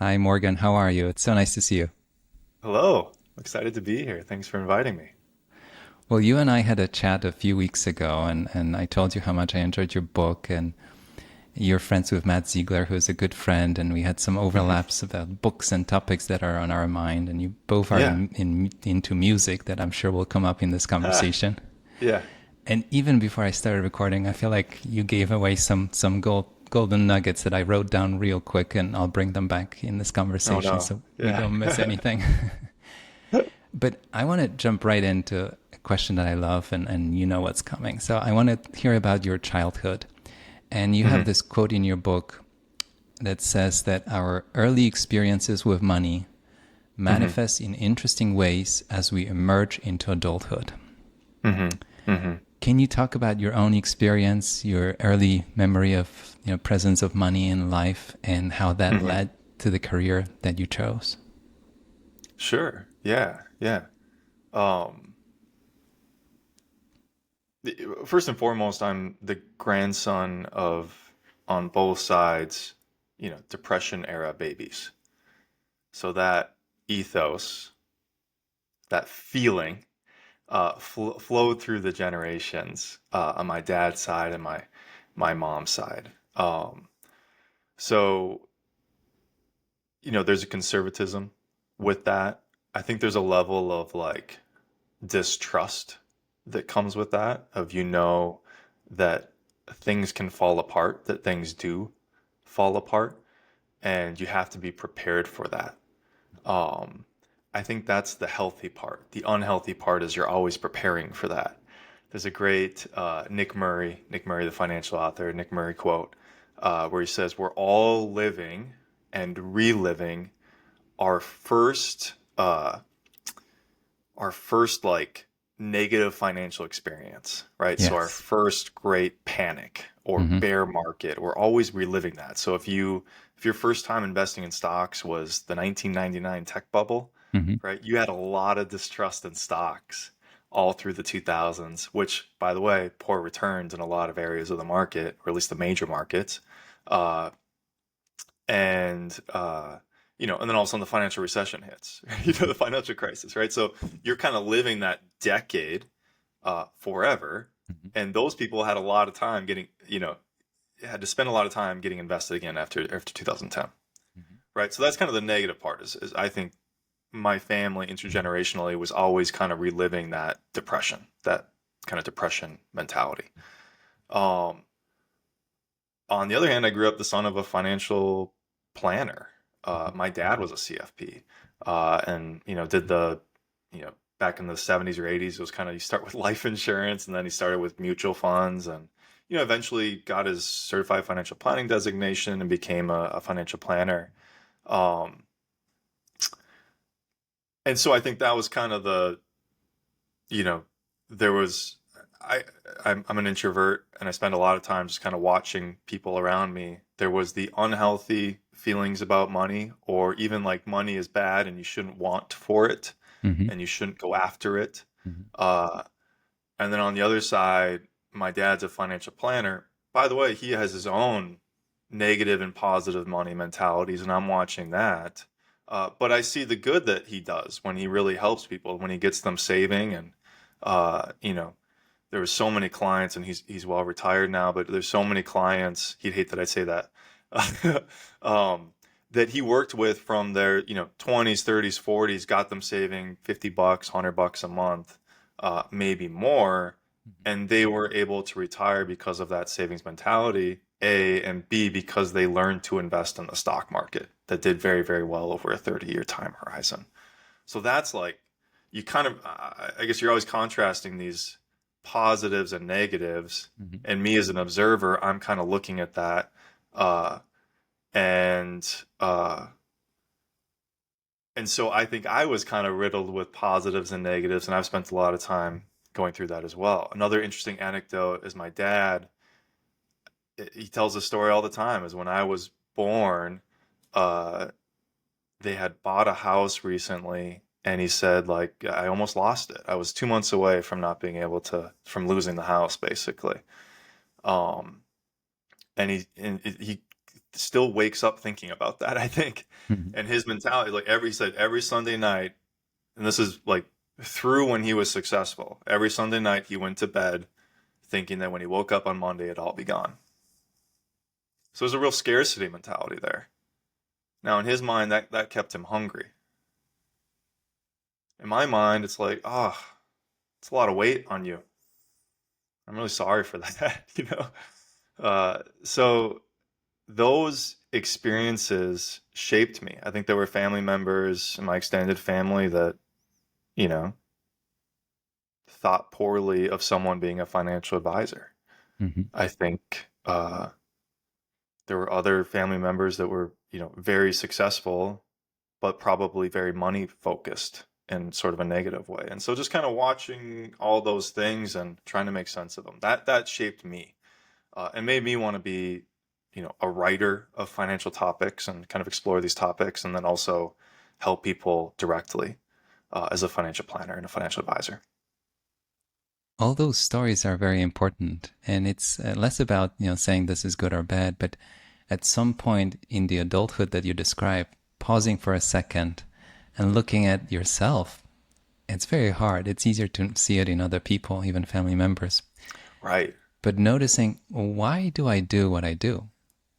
Hi, Morgan. How are you? It's so nice to see you. Hello. Excited to be here. Thanks for inviting me. Well, you and I had a chat a few weeks ago, and I told you how much I enjoyed your book. And you're friends with Matt Zeigler, who's a good friend, and we had some Hmm. overlaps about books and topics that are on our mind. And you both are Yeah. into music that I'm sure will come up in this Ah, conversation. yeah. And even before I started recording, I feel like you gave away some golden nuggets that I wrote down real quick, and I'll bring them back in this Oh conversation no. so we Yeah. don't miss anything. But I want to jump right into a question that I love, and you know what's coming. So I want to hear about your childhood. And you have Hmm. this quote in your book that says that our early experiences with money Hmm. manifest in interesting ways as we emerge into adulthood. Hmm. Hmm. Can you talk about your own experience, your early memory of presence of money in life, and how that Hmm. led to the career that you chose? Sure. Yeah. Yeah. Um, First and foremost, I'm the grandson of, on both sides, Depression era babies. So that ethos, that feeling, flowed through the generations on my dad's side and my mom's side. So there's a conservatism with that. I think there's a level of like distrust that comes with that, of that things can fall apart, that things do fall apart, and you have to be prepared for that. Um, I think that's the healthy part. The unhealthy part is you're always preparing for that. There's a great Nick Murray, the financial author, Nick Murray quote, where he says, "We're all living and reliving our first like negative financial experience, right? So our Yes. first great panic or Hmm. bear market, we're always reliving that. So if your first time investing in stocks was the 1999 tech bubble, Hmm. right? You had a lot of distrust in stocks all through the 2000s, which, by the way, poor returns in a lot of areas of the market, or at least the major markets. Uh, and and then all of a sudden the financial recession hits, the financial crisis, right? So you're kind of living that decade forever, Hmm. and those people had a lot of time had to spend a lot of time getting invested again after 2010, Hmm. right? So that's kind of the negative part. Is I think my family intergenerationally was always kind of reliving that depression, that kind of depression mentality. Um, on the other hand, I grew up the son of a financial planner. My dad was a CFP, and did back in the 70s or 80s. It was kind of, you start with life insurance, and then he started with mutual funds, and eventually got his certified financial planning designation and became a financial planner. Um, and so I think that was kind of you know, there was I I'm an introvert, and I spend a lot of time just kind of watching people around me. There was the unhealthy feelings about money, or even like money is bad and you shouldn't want for it Hmm. and you shouldn't go after it. Hmm. Uh, and then on the other side, my dad's a financial planner. By the way, he has his own negative and positive money mentalities, and I'm watching that. But I see the good that he does when he really helps people, when he gets them saving. And uh, you know, there were so many clients, and he's well retired now, but there's so many clients. He'd hate that I say that. um, that he worked with from their 20s, 30s, 40s, got them saving $50, $100 a month, maybe more, and they were able to retire because of that savings mentality. A, and B, because they learned to invest in the stock market that did very, very well over a 30-year time horizon. So that's like, you kind of, I guess you're always contrasting these positives and negatives. Hmm. And me as an observer, I'm kind of looking at that. Uh, and, uh, and so I think I was kind of riddled with positives and negatives, and I've spent a lot of time going through that as well. Another interesting anecdote is my dad, he tells a story all the time, is when I was born, uh, they had bought a house recently, and he said, like, I almost lost it. I was 2 months away from not being able to, from losing the house, basically. Um, and he still wakes up thinking about that, I think. Mhm. And his mentality, like he said, every Sunday night, and this is like through when he was successful, every Sunday night he went to bed thinking that when he woke up on Monday, it'd all be gone. So there's a real scarcity mentality there. Now, in his mind, that kept him hungry. In my mind, it's like, it's a lot of weight on you. I'm really sorry for that, you know? So those experiences shaped me. I think there were family members in my extended family that, you know, thought poorly of someone being a financial advisor. Mhm. I think there were other family members that were, very successful, but probably very money focused in sort of a negative way. And so just kind of watching all those things and trying to make sense of them, that shaped me, and made me want to be, a writer of financial topics and kind of explore these topics, and then also help people directly, as a financial planner and a financial advisor. All those stories are very important, and it's less about saying this is good or bad, but at some point in the adulthood that you describe, pausing for a second and looking at yourself. It's very hard. It's easier to see it in other people, even family members. Right. But noticing, why do I do what I do?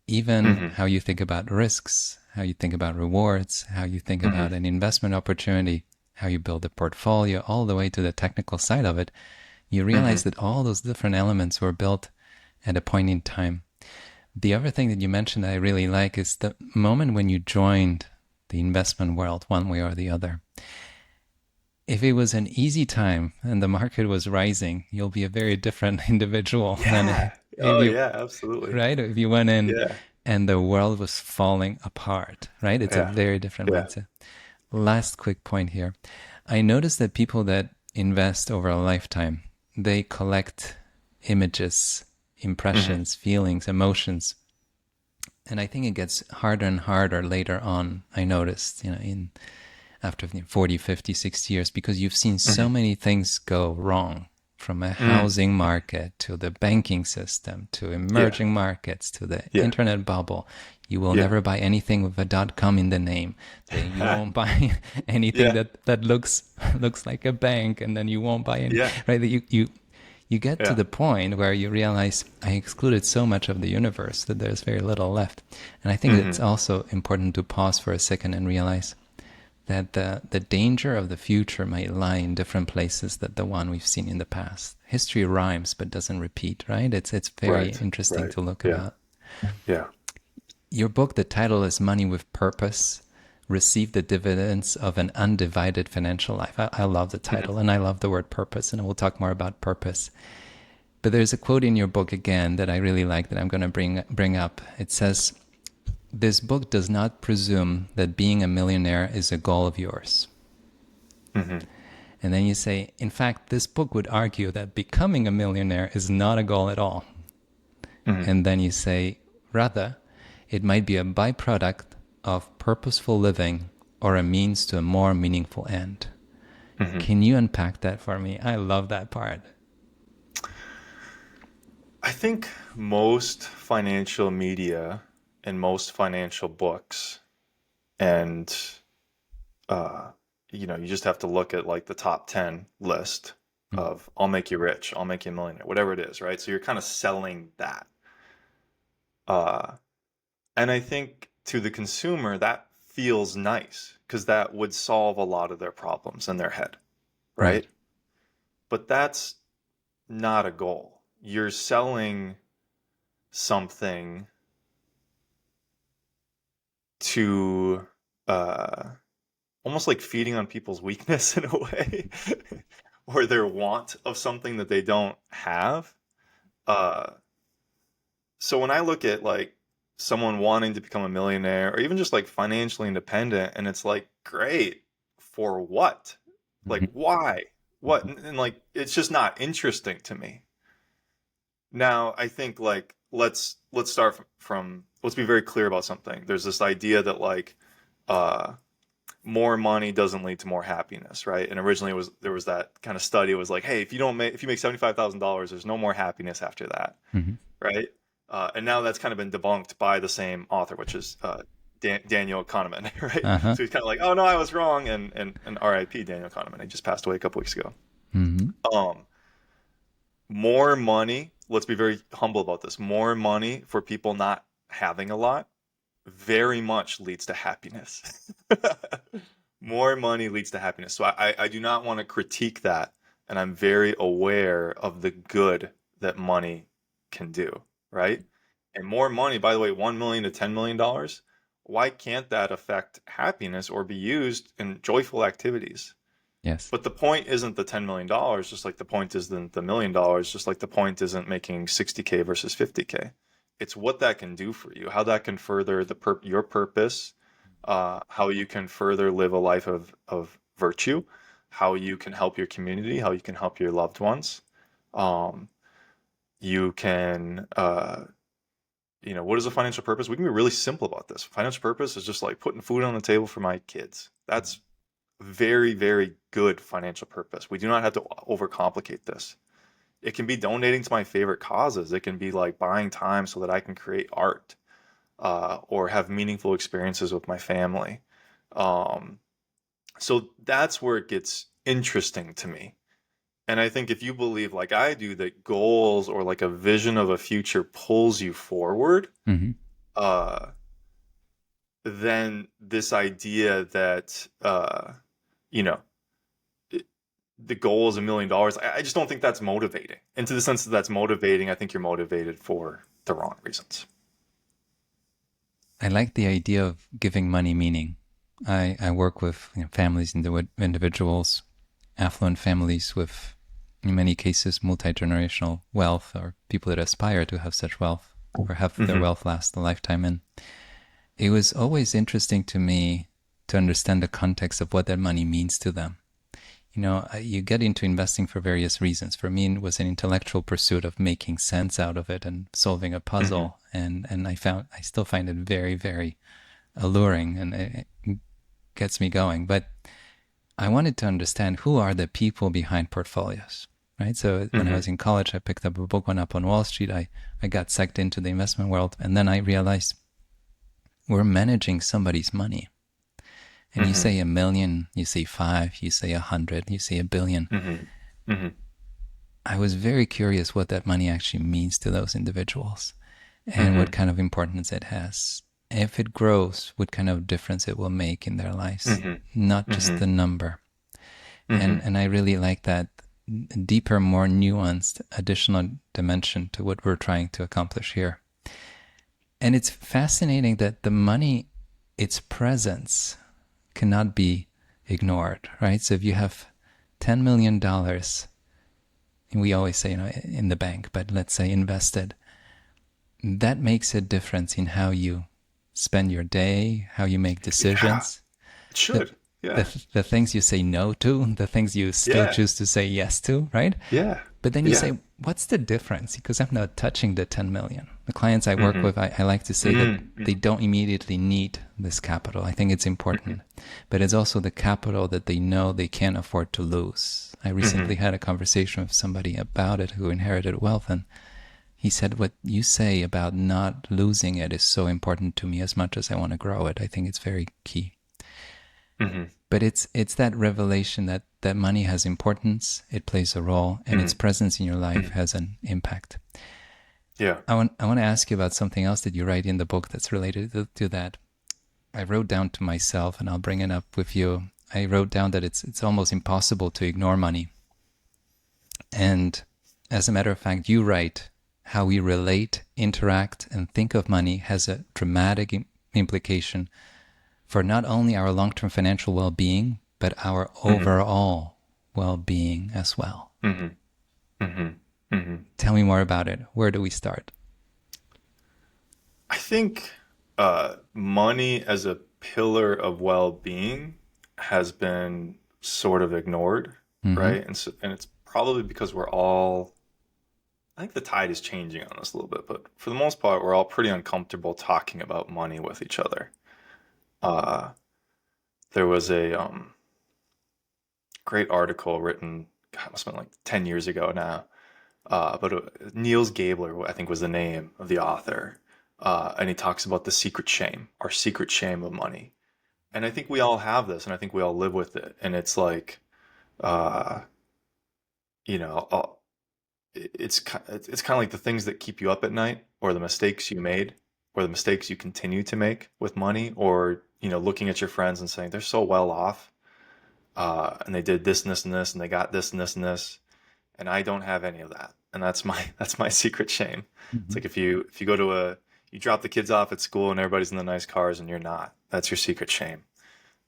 Even Hmm. how you think about risks, how you think about rewards, how you think Hmm. about an investment opportunity, how you build a portfolio, all the way to the technical side of it, you realize Hmm. that all those different elements were built at a point in time. The other thing that you mentioned that I really like is the moment when you joined the investment world, one way or the other. If it was an easy time and the market was rising, you'll be a very different individual than Yeah. if Oh you, yeah, absolutely. right? If you went in Yeah. and the world was falling apart, right? It's a Yeah. very different Yeah. mindset. Last quick point here. I noticed that people that invest over a lifetime, they collect images, Hmm. impressions, feelings, emotions. And I think it gets harder and harder later on. I noticed, in after 40, 50, 60 years, because you've seen so Hmm. many things go wrong, from a Mm. housing market to the banking system to Yeah. emerging markets to the Yeah. internet bubble. You will Yeah. never buy anything with a .com in the name. You won't buy anything Yeah. that looks like a bank, and then you won't buy any. Yeah. Right? You get to Yeah. the point where you realize I excluded so much of the universe that there's very little left. And I think it's Hmm. also important to pause for a second and realize that the danger of the future might lie in different places than the one we've seen in the past. History rhymes but doesn't repeat, right? It's very Right. interesting Right. to look Yeah. about. Yeah. Your book, the title is Money with Purpose, Receive the Dividends of an Undivided Financial Life. I love the Hmm. title, and I love the word purpose, and we'll talk more about purpose. But there's a quote in your book again that I really like that I'm going to bring up. It says, "This book does not presume that being a millionaire is a goal of yours." Hmm. And then you say, in fact, this book would argue that becoming a millionaire is not a goal at all. Hmm. And then you say, rather, it might be a byproduct of purposeful living or a means to a more meaningful end. Hmm. Can you unpack that for me? I love that part. I think most financial media and most financial books, and uh, you just have to look at like the top 10 list Mm-hmm. of I'll make you rich, I'll make you a millionaire, whatever it is, right? So you're kind of selling that. Uh, and I think to the consumer, that feels nice because that would solve a lot of their problems in their head, Right. right? But that's not a goal. You're selling something to, uh, almost like feeding on people's weakness in a way, or their want of something that they don't have. Uh, so when I look at like someone wanting to become a millionaire or even just like financially independent, and it's like, great, for what? Like, Mm-hmm. why? What? And like, it's just not interesting to me. Now, I think like let's start from let's be very clear about something. There's this idea that like uh more money doesn't lead to more happiness, right? And originally there was that kind of study. It was like, hey, if you make $75,000, there's no more happiness after that, Mm-hmm. right? And now that's kind of been debunked by the same author, which is Daniel Kahneman, right? Uh-huh. So he's kind of like, oh no, I was wrong, and R.I.P. Daniel Kahneman. He just passed away a couple weeks ago. Mm-hmm. Um, More money. Let's be very humble about this. More money for people not having a lot very much leads to happiness. More money leads to happiness. So I do not want to critique that. And I'm very aware of the good that money can do, right? And more money, by the way, 1 million to $10 million, why can't that affect happiness or be used in joyful activities? Yes. But the point isn't the $10 million, just like the point isn't the $1 million, just like the point isn't making 60K versus 50K. It's what that can do for you, how that can further your purpose, how you can further live a life of virtue, how you can help your community, how you can help your loved ones. Um, you can, what is a financial purpose? We can be really simple about this. Financial purpose is just like putting food on the table for my kids. That's very, very good financial purpose. We do not have to overcomplicate this. It can be donating to my favorite causes. It can be like buying time so that I can create art, or have meaningful experiences with my family. Um, so that's where it gets interesting to me. And I think if you believe, like I do, that goals or like a vision of a future pulls you forward, Mm-hmm. uh, then this idea that, you know, the goal is $1 million. I just don't think that's motivating. And to the sense that that's motivating, I think you're motivated for the wrong reasons. I like the idea of giving money meaning. I work with families, individuals, affluent families with, in many cases, multi-generational wealth, or people that aspire to have such wealth or have their Hmm. wealth last a lifetime. And it was always interesting to me to understand the context of what that money means to them. You get into investing for various reasons. For me, it was an intellectual pursuit of making sense out of it and solving a Hmm. puzzle. And I still find it very, very alluring, and it gets me going. But I wanted to understand, who are the people behind portfolios, right? So when I Hmm. was in college, I picked up a book, One Up on Wall Street. I got sucked into the investment world. And then I realized we're managing somebody's money. And you Hmm. say 1 million, you say five, you say 100, you say 1 billion. Hmm. Hmm. I was very curious what that money actually means to those individuals and what Hmm. kind of importance it has. If it grows, what kind of difference it will make in their lives, Hmm. not just Hmm. the number. And Hmm. and I really like that deeper, more nuanced, additional dimension to what we're trying to accomplish here. And it's fascinating that the money, its presence, cannot be ignored, right? So if you have $10 million, and we always say, in the bank, but let's say invested, that makes a difference in how you spend your day, how you make Yeah, decisions, it the, should. Yeah. the things you say no to, the things you still Yeah. choose to say yes to, right? Yeah. But then you Yeah. say, what's the difference? Because I'm not touching the 10 million. The clients I work Hmm. with, I like to say that Hmm. they don't immediately need this capital. I think it's important. But it's also the capital that they know they can't afford to lose. I Hmm. recently had a conversation with somebody about it who inherited wealth, and he said, what you say about not losing it is so important to me as much as I want to grow it. I think it's very key. Hmm. But it's that revelation that money has importance, it plays a role, and its Hmm. presence in your life Hmm. has an impact. Yeah. I want to ask you about something else that you write in the book that's related to that. I wrote down to myself, and I'll bring it up with you. I wrote down that it's almost impossible to ignore money. And as a matter of fact, you write, how we relate, interact, and think of money has a dramatic implication for not only our long-term financial well-being, but our Hmm. overall well-being as well. Hmm. Hmm. Hmm. Tell me more about it. Where do we start? I think money as a pillar of well-being has been sort of ignored, Mm-hmm. right? And it's probably because we're all, I think the tide is changing on us a little bit, but for the most part, we're all pretty uncomfortable talking about money with each other. Uh, there was a great article written, God, it must have been like 10 years ago now, but Niels Gabler, I think, was the name of the author. And he talks about the secret shame, our secret shame of money. And I think we all have this, and I think we all live with it. And it's like, uh, you know, it's kind of like the things that keep you up at night, or the mistakes you made, or the mistakes you continue to make with money, or looking at your friends and saying they're so well off, and they did this and this and this, and they got this and this and this, and I don't have any of that, and that's my secret shame. It's Mhm. like if you go to you drop the kids off at school and everybody's in the nice cars and you're not. That's your secret shame.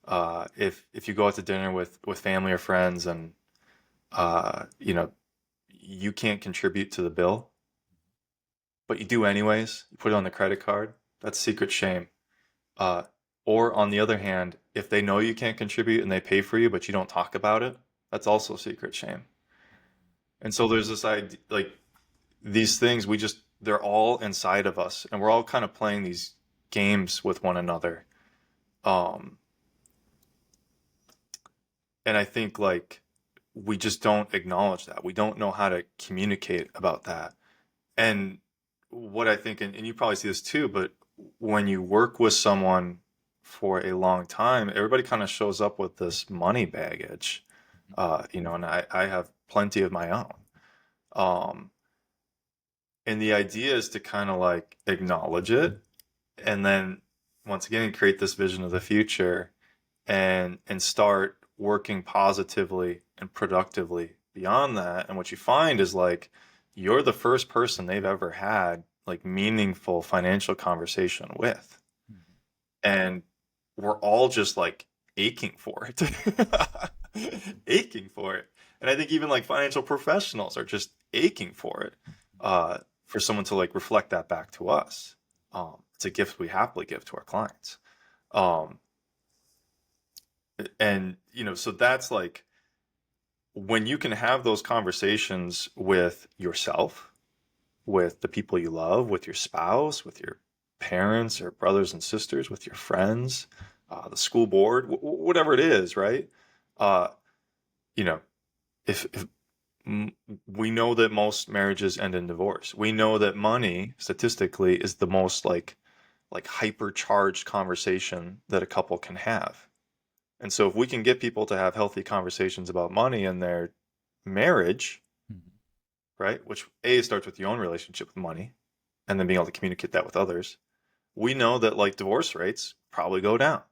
If you go out to dinner with family or friends and you know you can't contribute to the bill, but you do anyways, you put it on the credit card, that's secret shame. Uh, or on the other hand, if they know you can't contribute and they pay for you, but you don't talk about it, that's also secret shame. And so there's this idea, like these things, they're all inside of us, and we're all kind of playing these games with one another. Um, and I think like we just don't acknowledge that. We don't know how to communicate about that. And what I think, and you probably see this too, but when you work with someone for a long time, everybody kind of shows up with this money baggage, and I have plenty of my own. Um, and the idea is to kind of like acknowledge it, and then once again create this vision of the future, and start working positively and productively beyond that. And what you find is like you're the first person they've ever had like meaningful financial conversation with. And we're all just like aching for it. Aching for it. And I think even like financial professionals are just aching for it. For someone to like reflect that back to us. It's a gift we happily give to our clients. Um, and so that's like when you can have those conversations with yourself, with the people you love, with your spouse, with your parents or brothers and sisters, with your friends, the school board, whatever it is, right? Uh, you know, if we know that most marriages end in divorce, we know that money statistically is the most like hypercharged conversation that a couple can have. And so if we can get people to have healthy conversations about money in their marriage, right? Which A starts with your own relationship with money and then being able to communicate that with others. We know that like divorce rates probably go down.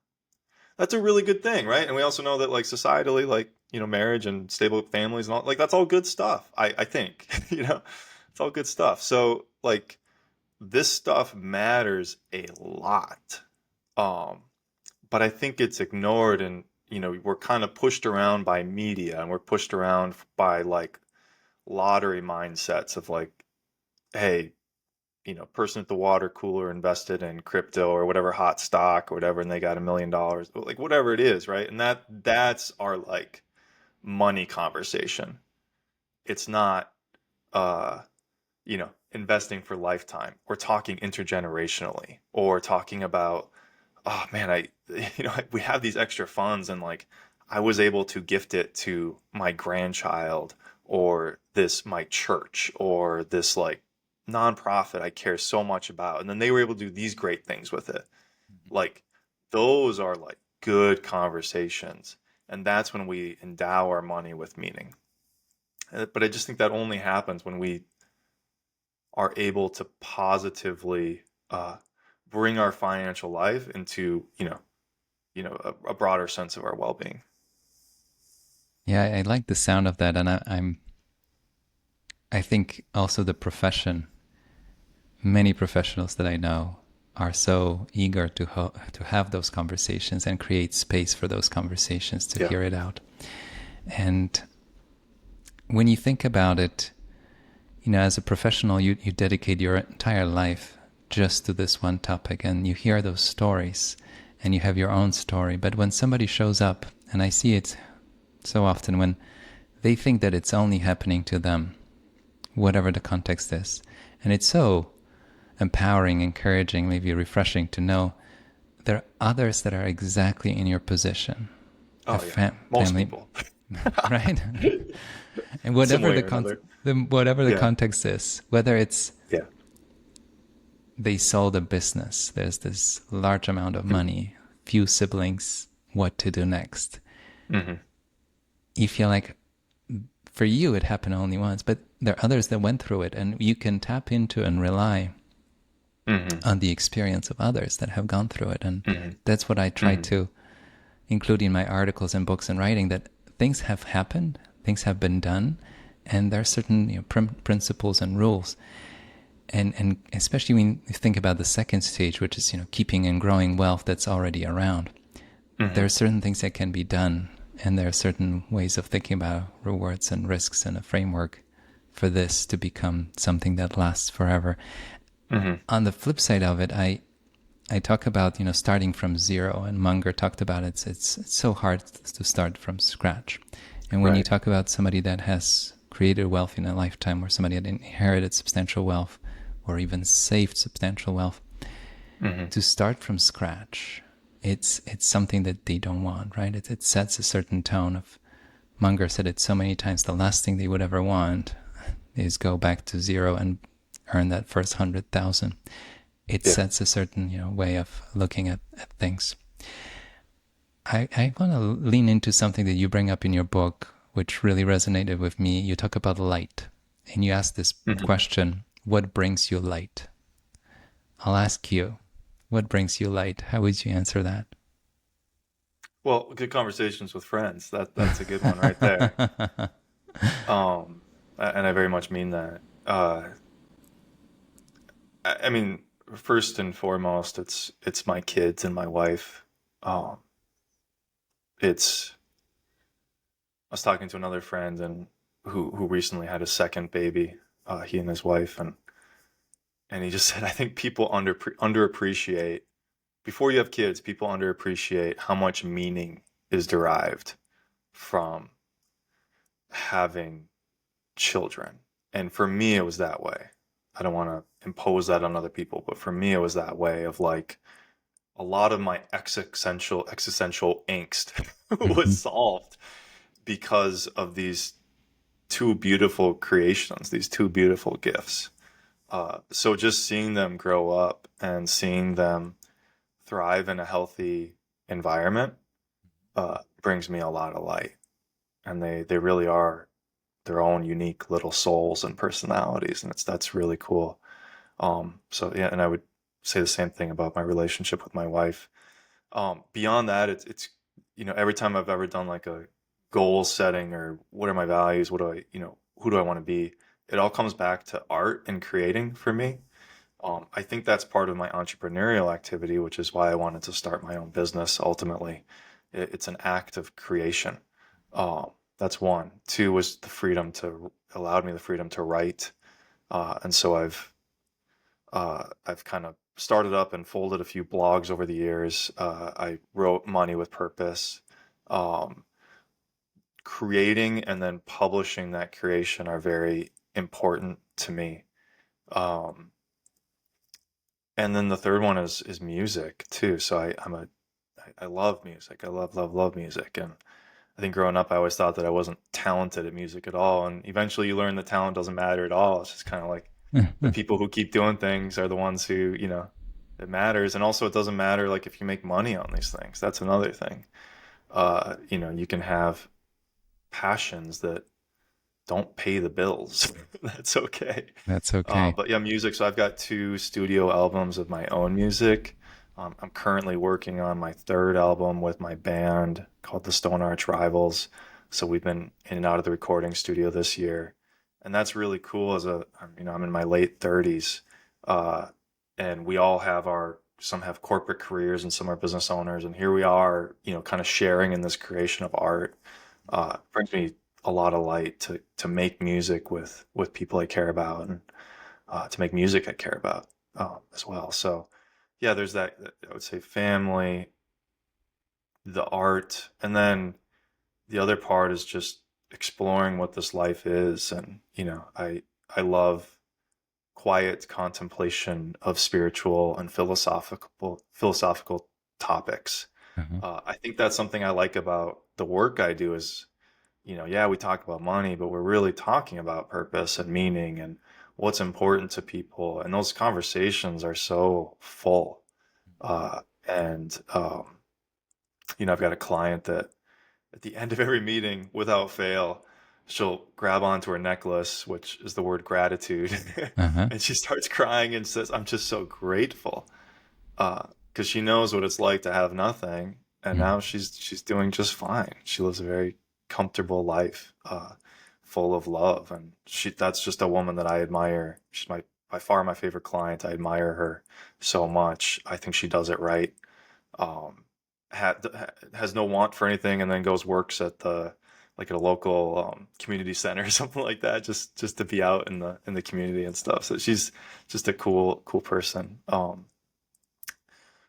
That's a really good thing, right? And we also know that like societally, like, marriage and stable families and all, like that's all good stuff. I think, it's all good stuff. So like this stuff matters a lot. Um, but I think it's ignored, and we're kind of pushed around by media, and we're pushed around by like lottery mindsets of like, hey, person at the water cooler invested in crypto or whatever hot stock or whatever, and they got $1 million, like whatever it is, right? And that's our like money conversation. It's not, uh, investing for lifetime, or talking intergenerationally, or talking about, oh man, we have these extra funds, and like I was able to gift it to my grandchild, or this my church, or this like nonprofit I care so much about, and then they were able to do these great things with it. Like those are like good conversations, and that's when we endow our money with meaning. But I just think that only happens when we are able to positively bring our financial life into a broader sense of our well-being. Yeah, I like the sound of that, and I think also the profession. Many professionals that I know are so eager to have those conversations and create space for those conversations to Yeah. hear it out. And when you think about it, as a professional, you dedicate your entire life just to this one topic, and you hear those stories and you have your own story. But when somebody shows up, and I see it so often, when they think that it's only happening to them, whatever the context is, and it's so empowering, encouraging, maybe refreshing to know there are others that are exactly in your position. A Oh yeah. Most family, people, right? And some whatever way the or another. whatever the Yeah. context is, whether it's Yeah. they sold a business, there's this large amount of Mm-hmm. money, few siblings, what to do next. Mm-hmm. You feel like for you it happened only once, but there are others that went through it, and you can tap into and rely Mm-hmm. on the experience of others that have gone through it. And Mm-hmm. that's what I try Mm-hmm. to include in my articles and books and writing, that things have happened, things have been done, and there are certain principles and rules. And especially when you think about the second stage, which is keeping and growing wealth that's already around, there Mm-hmm. are certain things that can be done, and there are certain ways of thinking about rewards and risks and a framework for this to become something that lasts forever. Mm-hmm. On the flip side of it, I talk about starting from zero, and Munger talked about it's so hard to start from scratch. And when you Right. talk about somebody that has created wealth in a lifetime, or somebody that inherited substantial wealth, or even saved substantial wealth, Mm-hmm. to start from scratch, it's something that they don't want, right? It sets a certain tone of. Munger said it so many times. The last thing they would ever want is go back to zero and earn that first 100,000. It Yeah. sets a certain way of looking at things. I want to lean into something that you bring up in your book, which really resonated with me. You talk about light, and you ask this Mm-hmm. question: what brings you light? I'll ask you, what brings you light? How would you answer that? Well, good conversations with friends. That's a good one right there. And I very much mean that. I mean, first and foremost, it's my kids and my wife. Um, it's I was talking to another friend and who recently had a second baby, he and his wife, and he just said, I think people underappreciate before you have kids, people underappreciate how much meaning is derived from having children. And for me, it was that way. I don't want to impose that on other people, but for me, it was that way of like a lot of my existential angst was Mhm. solved because of these two beautiful creations, these two beautiful gifts. So just seeing them grow up and seeing them thrive in a healthy environment brings me a lot of light. And they really are their own unique little souls and personalities, and that's really cool. So yeah, and I would say the same thing about my relationship with my wife. Beyond that, it's every time I've ever done like a goal setting or what are my values, what do I who do I want to be, it all comes back to art and creating for me. I think that's part of my entrepreneurial activity, which is why I wanted to start my own business. Ultimately, it's an act of creation. That's one. Two was the freedom to allowed me the freedom to write, and so I've kind of started up and folded a few blogs over the years. I wrote Money with Purpose. Um, Creating and then publishing that creation are very important to me. Um, and then the third one is music too. So I love music. I love music. And I think growing up, I always thought that I wasn't talented at music at all. And eventually you learn that talent doesn't matter at all. It's just kind of like the people who keep doing things are the ones who, it matters. And also it doesn't matter like if you make money on these things. That's another thing. You can have passions that don't pay the bills. That's okay. That's okay. But yeah, music. So I've got two studio albums of my own music. I'm currently working on my third album with my band called the Stone Arch Rivals. So we've been in and out of the recording studio this year, and that's really cool. I'm in my late 30s, uh, and we all have some have corporate careers and some are business owners, and here we are, kind of sharing in this creation of art. Brings me a lot of light to make music with people I care about and to make music I care about as well. So yeah, there's that. I would say family, the art, and then the other part is just exploring what this life is. And I love quiet contemplation of spiritual and philosophical topics. Uh-huh. I think that's something I like about the work I do is yeah, we talk about money, but we're really talking about purpose and meaning and what's important to people. And those conversations are so full. And I've got a client that at the end of every meeting, without fail, she'll grab onto her necklace, which is the word gratitude, Uh-huh. and she starts crying and says, "I'm just so grateful," because she knows what it's like to have nothing, and Mm. now she's doing just fine. She lives a very comfortable life, full of love, and that's just a woman that I admire. She's by far my favorite client. I admire her so much. I think she does it right. Um, has no want for anything, and then goes works at the like at a local community center or something like that, just to be out in the community and stuff. So she's just a cool person.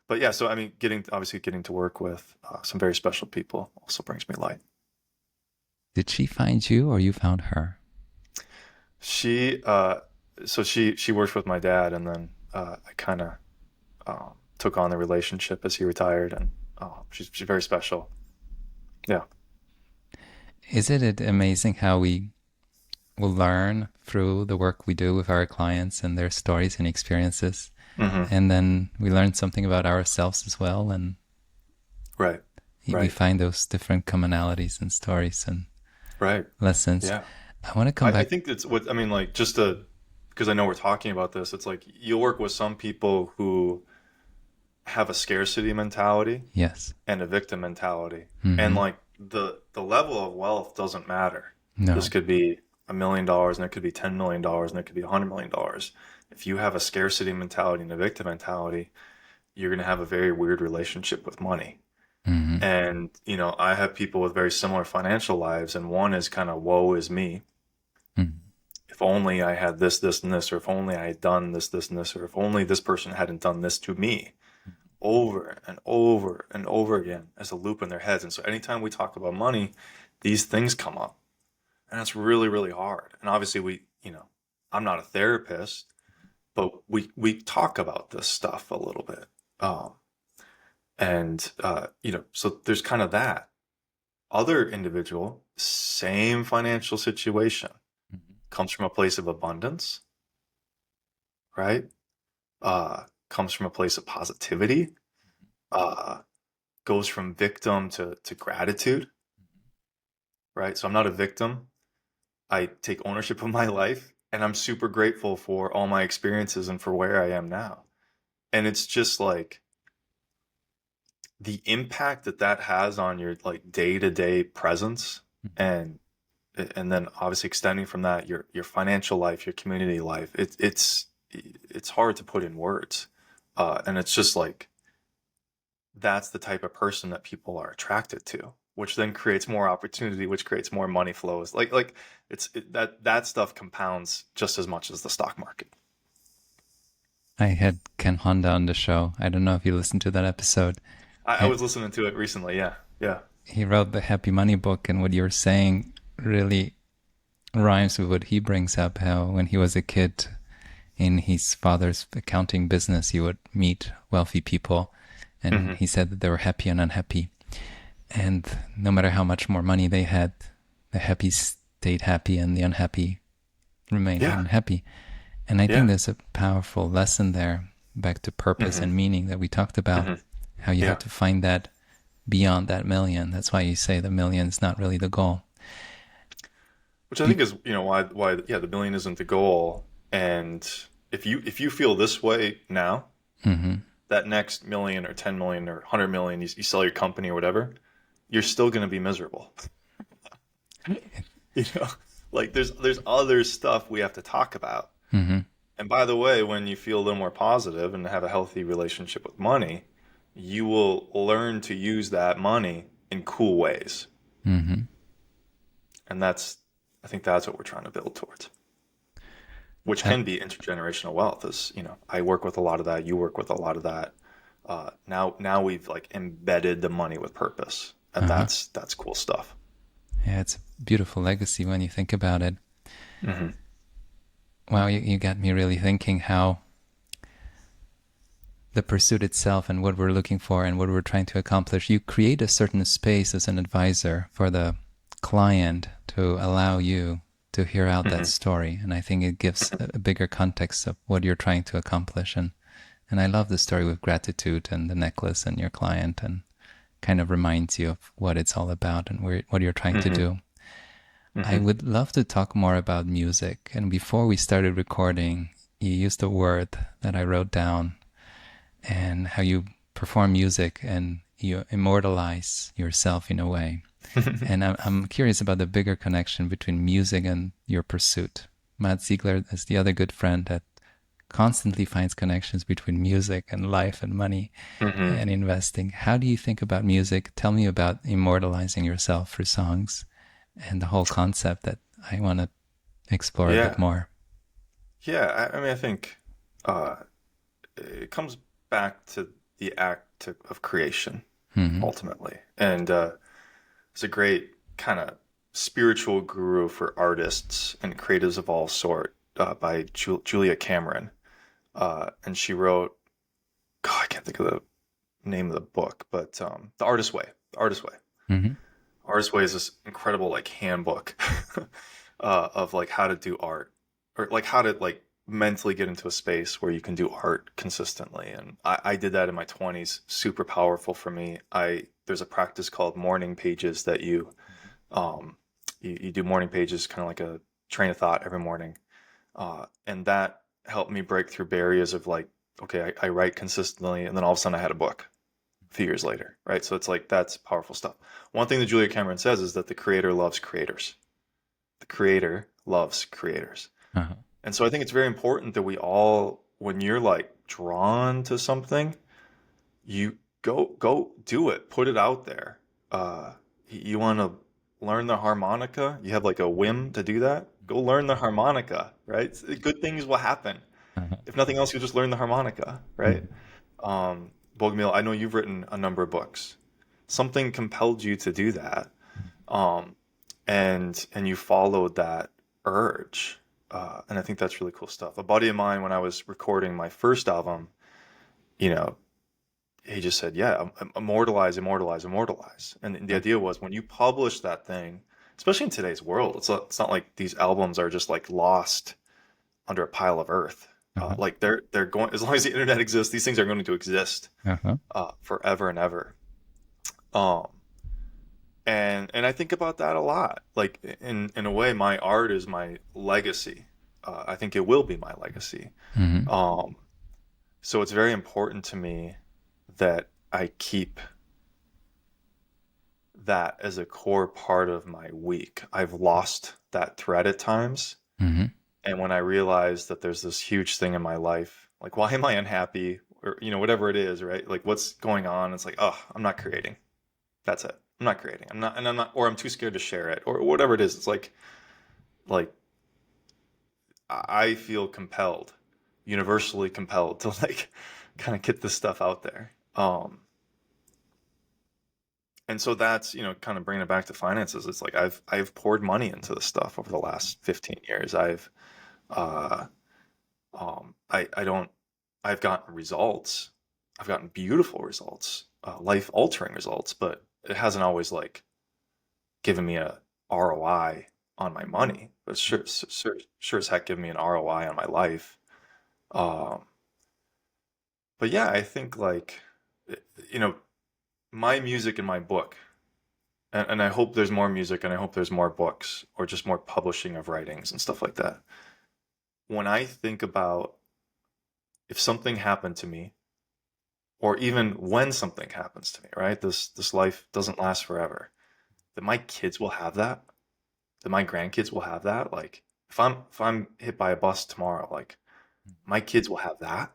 But yeah, so I mean, getting to work with some very special people also brings me light. Did she find you or you found her? She so she worked with my dad, and then I kind of took on the relationship as he retired, and she's very special. Yeah. Isn't it amazing how we will learn through the work we do with our clients and their stories and experiences? Hmm. And then we learn something about ourselves as well. And Right. we Right. find those different commonalities and stories and Right. lessons. Yeah. I want to come I back. think that's what I mean, like just to because I know we're talking about this, it's like you work with some people who have a scarcity mentality Yes. and a victim mentality. And Mm-hmm. like the level of wealth doesn't matter. This No. could be $1 million and it could be $10 million and it could be $100 million. If you have a scarcity mentality and a victim mentality, you're going to have a very weird relationship with money. Mm-hmm. And, I have people with very similar financial lives, and one is kind of woe is me. Mm-hmm. If only I had this, this, and this, or if only I had done this, this, and this, or if only this person hadn't done this to me, over and over and over again as a loop in their heads. And so anytime we talk about money, these things come up. And that's really, really hard. And obviously I'm not a therapist, but we talk about this stuff a little bit. Um, so there's kind of that. Other individual, same financial situation, comes from a place of abundance, right? Comes from a place of positivity, uh, goes from victim to gratitude, right? So I'm not a victim. I take ownership of my life, and I'm super grateful for all my experiences and for where I am now. And it's just like the impact that has on your like day-to-day presence, and then obviously extending from that your financial life, your community life. It's hard to put in words. And it's just like that's the type of person that people are attracted to, which then creates more opportunity, which creates more money flows. That stuff compounds just as much as the stock market. I had Ken Honda on the show. I don't know if you listened to that episode. I I, was listening to it recently. Yeah, yeah. he wrote the Happy Money book, and what you're saying really rhymes with what he brings up. How when he was a kid in his father's accounting business, he would meet wealthy people, and Hmm. he said that they were happy and unhappy. And no matter how much more money they had, the happy stayed happy and the unhappy remained Yeah, unhappy. And I think yeah. there's a powerful lesson there, back to purpose Hmm. and meaning that we talked about, Hmm. how you have Yeah. to find that beyond that million. That's why you say the million is not really the goal. Which I Do you, think is, why the million isn't the goal. And if you feel this way now, mm-hmm. that next million or 10 million or 100 million, you sell your company or whatever, you're still going to be miserable. You know, like there's other stuff we have to talk about. Mm-hmm. And by the way, when you feel a little more positive and have a healthy relationship with money, you will learn to use that money in cool ways. Mm-hmm. And I think that's what we're trying to build towards, which Uh, can be intergenerational wealth. As I work with a lot of that. You work with a lot of that. Now we've like embedded the money with purpose, and uh-huh. that's cool stuff. Yeah, it's a beautiful legacy when you think about it. Hmm. Wow, you got me really thinking how the pursuit itself and what we're looking for and what we're trying to accomplish, you create a certain space as an advisor for the client to allow you to hear out that Hmm. story. And I think it gives a bigger context of what you're trying to accomplish. And I love the story with gratitude and the necklace and your client, and kind of reminds you of what it's all about and what you're trying to Hmm. do. I Hmm. would love to talk more about music. And before we started recording, you used a word that I wrote down, and how you perform music and you immortalize yourself in a way. And I'm curious about the bigger connection between music and your pursuit. Matt Zeigler is the other good friend that constantly finds connections between music and life and money Hmm. and investing. How do you think about music? Tell me about immortalizing yourself through songs and the whole concept that I want to explore a bit Yeah. more. Yeah. I mean, I think uh, it comes back to the act of creation Mm-hmm. ultimately. And it's a great kind of spiritual guru for artists and creatives of all sort by Julia Cameron. And she wrote, God, I can't think of the name of the book, but The Artist's Way. The Artist's Way. Mm-hmm. Artist's Way is this incredible like handbook of like how to do art, or like how to like mentally get into a space where you can do art consistently. And I did that in my 20s. Super powerful for me. I There's a practice called morning pages that um you do morning pages, kind of like a train of thought every morning. And that helped me break through barriers of like, okay, I write consistently, and then all of a sudden I had a book a few years later, right? So it's like that's powerful stuff. One thing that Julia Cameron says is that the creator loves creators. The creator loves creators. Uh-huh. And so I think it's very important that we all, when you're like drawn to something, you go do it, put it out there. You want to learn the harmonica, you have like a whim to do that, go learn the harmonica, right? Good things will happen. Uh-huh. If nothing else, you'll just learn the harmonica, right? Mm-hmm. Bogomil, I know you've written a number of books. Something compelled you to do that, um, and you followed that urge, and I think that's really cool stuff. A buddy of mine, when I was recording my first album, you know, he just said, "Yeah, immortalize, immortalize, immortalize." And the idea was when you publish that thing, especially in today's world, it's not like these albums are just like lost under a pile of earth. Uh-huh. Like they're going, as long as the internet exists, these things are going to exist Uh-huh. forever and ever. Um, and I think about that a lot. Like in a way, my art is my legacy. I think it will be my legacy. Mm-hmm. Um, so it's very important to me that I keep that as a core part of my week. I've lost that thread at times. Mm-hmm. And when I realize that there's this huge thing in my life, like why am I unhappy, or whatever it is, right? Like what's going on? It's like, oh, I'm not creating. That's it. I'm not creating. I'm not, or I'm too scared to share it, or whatever it is. It's like I feel compelled, universally compelled to like kind of get this stuff out there. And so that's, kind of bringing it back to finances. It's like I've poured money into this stuff over the last 15 years. Uh, I don't, I've gotten results. I've gotten beautiful results, life altering results, but it hasn't always like given me a ROI on my money, but sure as heck given me an ROI on my life. Um, but yeah, I think like, you know, my music and my book, and I hope there's more music and I hope there's more books or just more publishing of writings and stuff like that. When I think about if something happened to me, or even when something happens to me, right? This life doesn't last forever. That my kids will have that, that my grandkids will have that. Like if I'm hit by a bus tomorrow, like my kids will have that.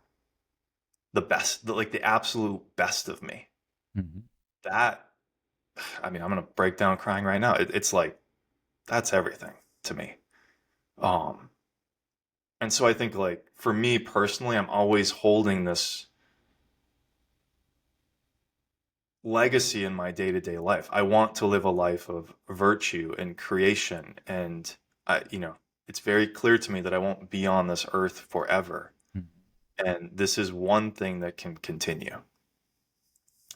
The best, like the absolute best of me. Mm-hmm. That, I mean, I'm gonna break down crying right now. It's like that's everything to me. Um, and so I think like for me personally, I'm always holding this legacy in my day-to-day life. I want to live a life of virtue and creation, and it's very clear to me that I won't be on this earth forever. And this is one thing that can continue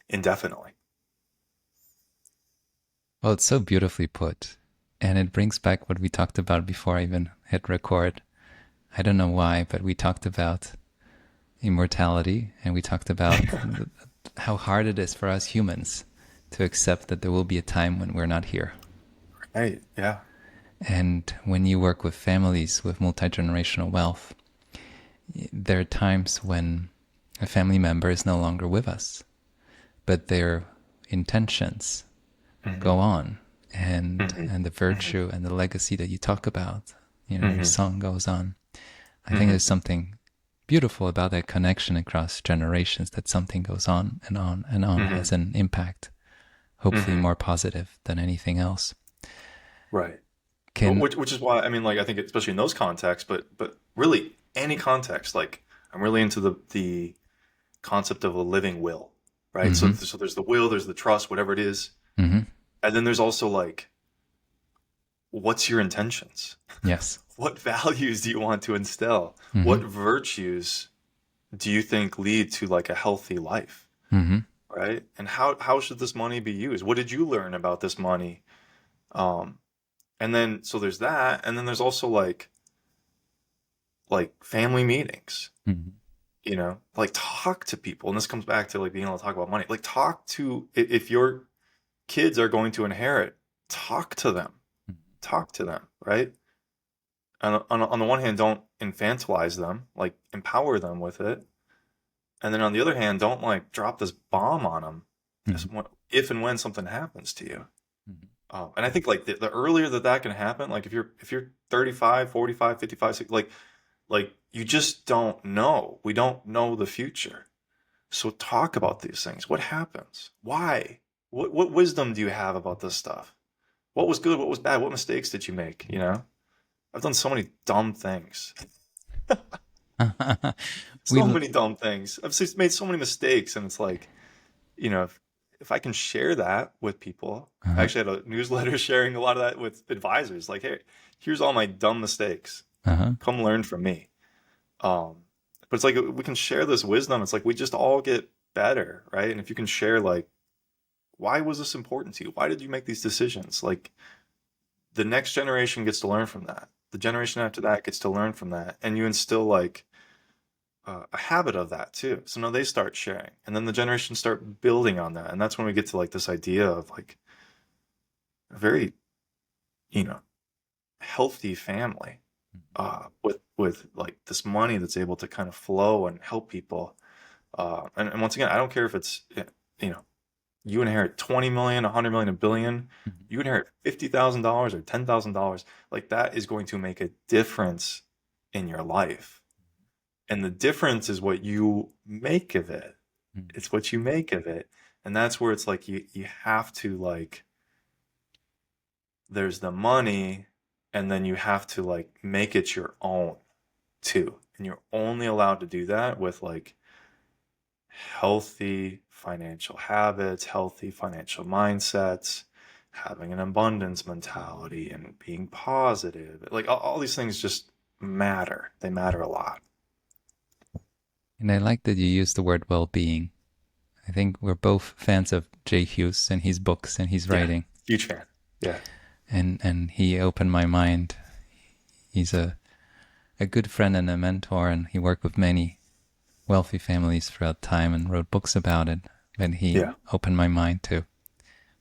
indefinitely. Well, it's so beautifully put. And it brings back what we talked about before I even hit record. I don't know why, but we talked about immortality and we talked about how hard it is for us humans to accept that there will be a time when we're not here. Right. Yeah. And when you work with families with multi-generational wealth, there are times when a family member is no longer with us, but their intentions Hmm. go on, and Hmm. the Hmm. virtue and the legacy that you talk about, your Hmm. song goes on. I think Hmm. there's something beautiful about that connection across generations, that something goes on and on and on, Hmm. has an impact, hopefully Hmm. more positive than anything else. Right. Can Which is why, I mean, like, I think especially in those contexts, but really any context, like I'm really into the concept of a living will, right? So mm-hmm, so there's the will, there's the trust, whatever it is, mm-hmm, and then there's also like, what's your intentions? yes, What values do you want to instill? mm-hmm, What virtues do you think lead to like a healthy life, mm-hmm, right? And how should this money be used? What did you learn about this money? Um, and then so there's that, and then there's also like family meetings, mm-hmm, like talk to people. And this comes back to like being able to talk about money. Like talk to if your kids are going to inherit, talk to them. Talk to them, right? On the one hand, don't infantilize them, like empower them with it. And then on the other hand, don't like drop this bomb on them mm-hmm, if and when something happens to you. mm-hmm. And I think like the earlier that can happen, like if you're 35, 45, 55, 60, like you just don't know. We don't know the future. So talk about these things. What happens? Why? What wisdom do you have about this stuff? What was good? What was bad? What mistakes did you make? I've done so many dumb things. So we many dumb things. I've just made so many mistakes, and it's like, if I can share that with people. I uh-huh, actually had a newsletter sharing a lot of that with advisors. Like, hey, here's all my dumb mistakes. uh-huh, Come learn from me. Um, but it's like we can share this wisdom. It's like we just all get better, right? And if you can share, like, why was this important to you? Why did you make these decisions? Like, the next generation gets to learn from that. The generation after that gets to learn from that, and you instill like a habit of that too. So now they start sharing, and then the generations start building on that, and that's when we get to like this idea of like a very, you know, healthy family, with like this money that's able to kind of flow and help people. And once again, I don't care if it's, you know, you inherit 20 million, 100 million, a billion, mm-hmm, you inherit $50,000 or $10,000, like that is going to make a difference in your life. And the difference is what you make of it. It's what you make of it. And that's where it's like you have to like there's the money, and then you have to like make it your own too. And you're only allowed to do that with like healthy financial habits, healthy financial mindsets, having an abundance mentality and being positive. Like all these things just matter. They matter a lot. and I like that you use the word well-being. I think we're both fans of Jay Hughes and his books and his Yeah. writing, Huge fan. Yeah. and he opened my mind. He's a good friend and a mentor, and he worked with many wealthy families throughout time and wrote books about it. But he Yeah. opened my mind to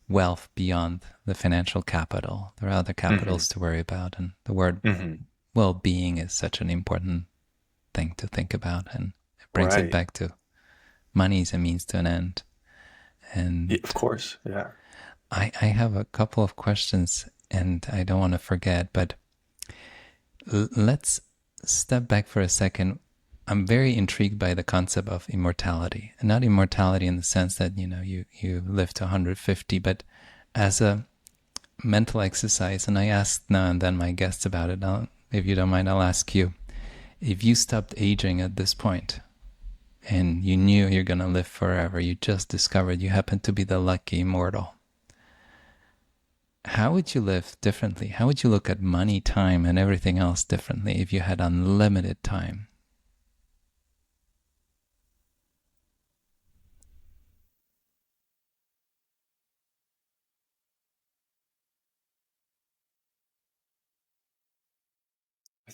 wealth beyond the financial capital. There are other Hmm. capitals to worry about, and the word Hmm. well-being is such an important thing to think about, and it brings it Right. back to money is a means to an end. Yeah, And of course. Yeah. I have a couple of questions, and I don't want to forget, but let's step back for a second. I'm very intrigued by the concept of immortality, and not immortality in the sense that you live to 150, but as a mental exercise. And I ask now and then my guests about it. If you don't mind, I'll ask you: if you stopped aging at this point, and you knew you're gonna live forever, you just discovered you happen to be the lucky immortal, how would you live differently? How would you look at money, time, and everything else differently if you had unlimited time?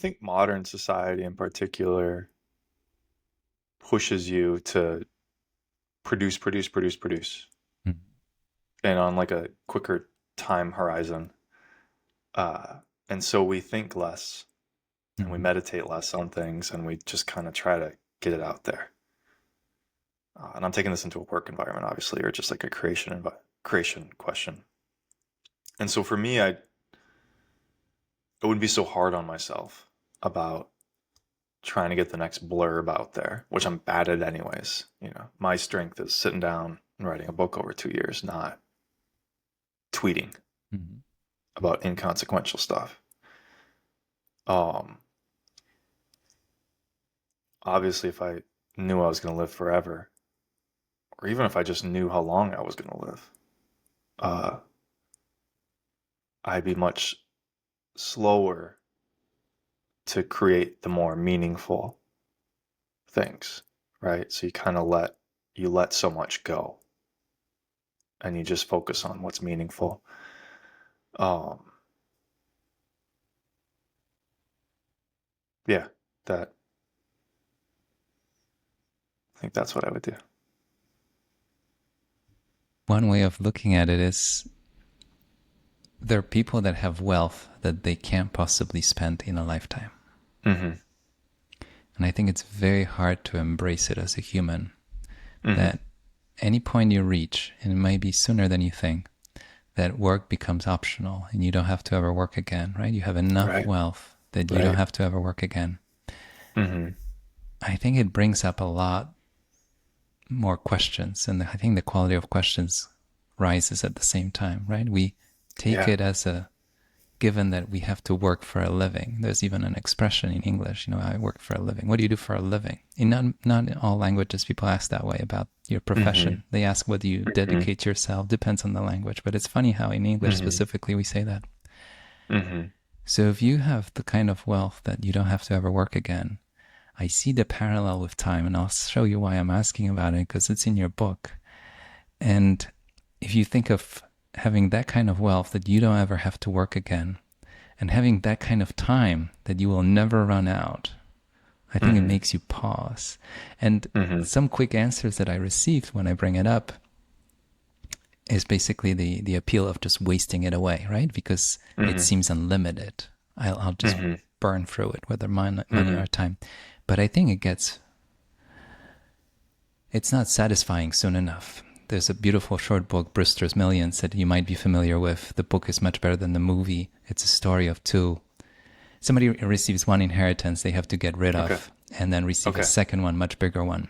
think modern society in particular pushes you to produce, produce, produce, produce, Mhm. and on like a quicker time horizon. Uh, and so we think less and we Mhm. meditate less on things and we just kind of try to get it out there. And I'm taking this into a work environment, obviously, or just like a creation question. And so for me, I wouldn't be so hard on myself about trying to get the next blurb out there, which I'm bad at anyways. My strength is sitting down and writing a book over 2 years, not tweeting Mhm. about inconsequential stuff. Um, Obviously, if I knew I was going to live forever, or even if I just knew how long I was going to live, uh, I'd be much slower to create the more meaningful things, right? So you let so much go, and you just focus on what's meaningful. Um, yeah, that I think that's what I would do. One way of looking at it is there are people that have wealth that they can't possibly spend in a lifetime. Mm-hmm. And I think it's very hard to embrace it as a human Mm-hmm. that any point you reach, and it might be sooner than you think, that work becomes optional and you don't have to ever work again, right? You have enough Right. wealth that you don't Right. have to ever work again. Mm-hmm. I think it brings up a lot more questions, and I think the quality of questions rises at the same time, right? We take Yeah. it as a given that we have to work for a living. There's even an expression in English, I work for a living. What do you do for a living? In not in all languages, people ask that way about your Mm-hmm. profession. They ask whether you Mm-hmm. dedicate yourself, depends on the language. But it's funny how in English Mm-hmm. specifically we say that. Mm-hmm. So if you have the kind of wealth that you don't have to ever work again, I see the parallel with time, and I'll show you why I'm asking about it because it's in your book. And if you think of having that kind of wealth that you don't ever have to work again, and having that kind of time that you will never run out, I think it Mm-hmm. makes you pause. And Mm-hmm. some quick answers that I received when I bring it up is basically the appeal of just wasting it away, right? Because it Mm-hmm. seems unlimited. I'll just Mm-hmm. burn through it, whether money Mm-hmm. or time. But I think it's not satisfying soon enough. There's a beautiful short book, Brewster's Millions, that you might be familiar with. The book is much better than the movie. It's a story of two. Somebody receives one inheritance they have to get rid Okay. of, and then receive a Okay. second one, much bigger one.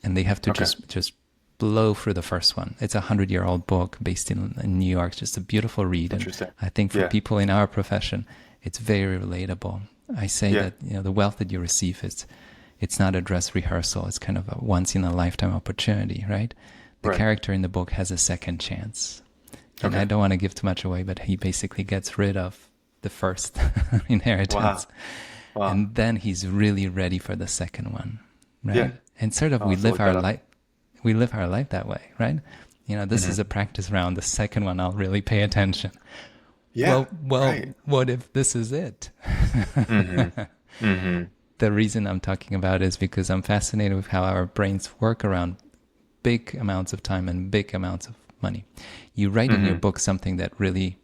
And they have to Okay. just blow through the first one. It's a 100-year-old book based in New York. It's just a beautiful read. And Interesting. I think for Yeah. people in our profession, it's very relatable. I say Yeah. that the wealth that you receive it's not a dress rehearsal. It's kind of a once in a lifetime opportunity, right? The Right. character in the book has a second chance. And I Okay. don't want to give too much away, but he basically gets rid of the first inheritance. Wow. Wow. And then he's really ready for the second one, Yeah. right? And sort of I'll have to look that up. we live our life that way, right? This is Mm-hmm. a practice round. The second one, I'll really pay attention. Yeah. Well, Right. what if this is it? Mm-hmm. Mm-hmm. The reason I'm talking about is because I'm fascinated with how our brains work around big amounts of time and big amounts of money. You write in your Mm-hmm. book something that really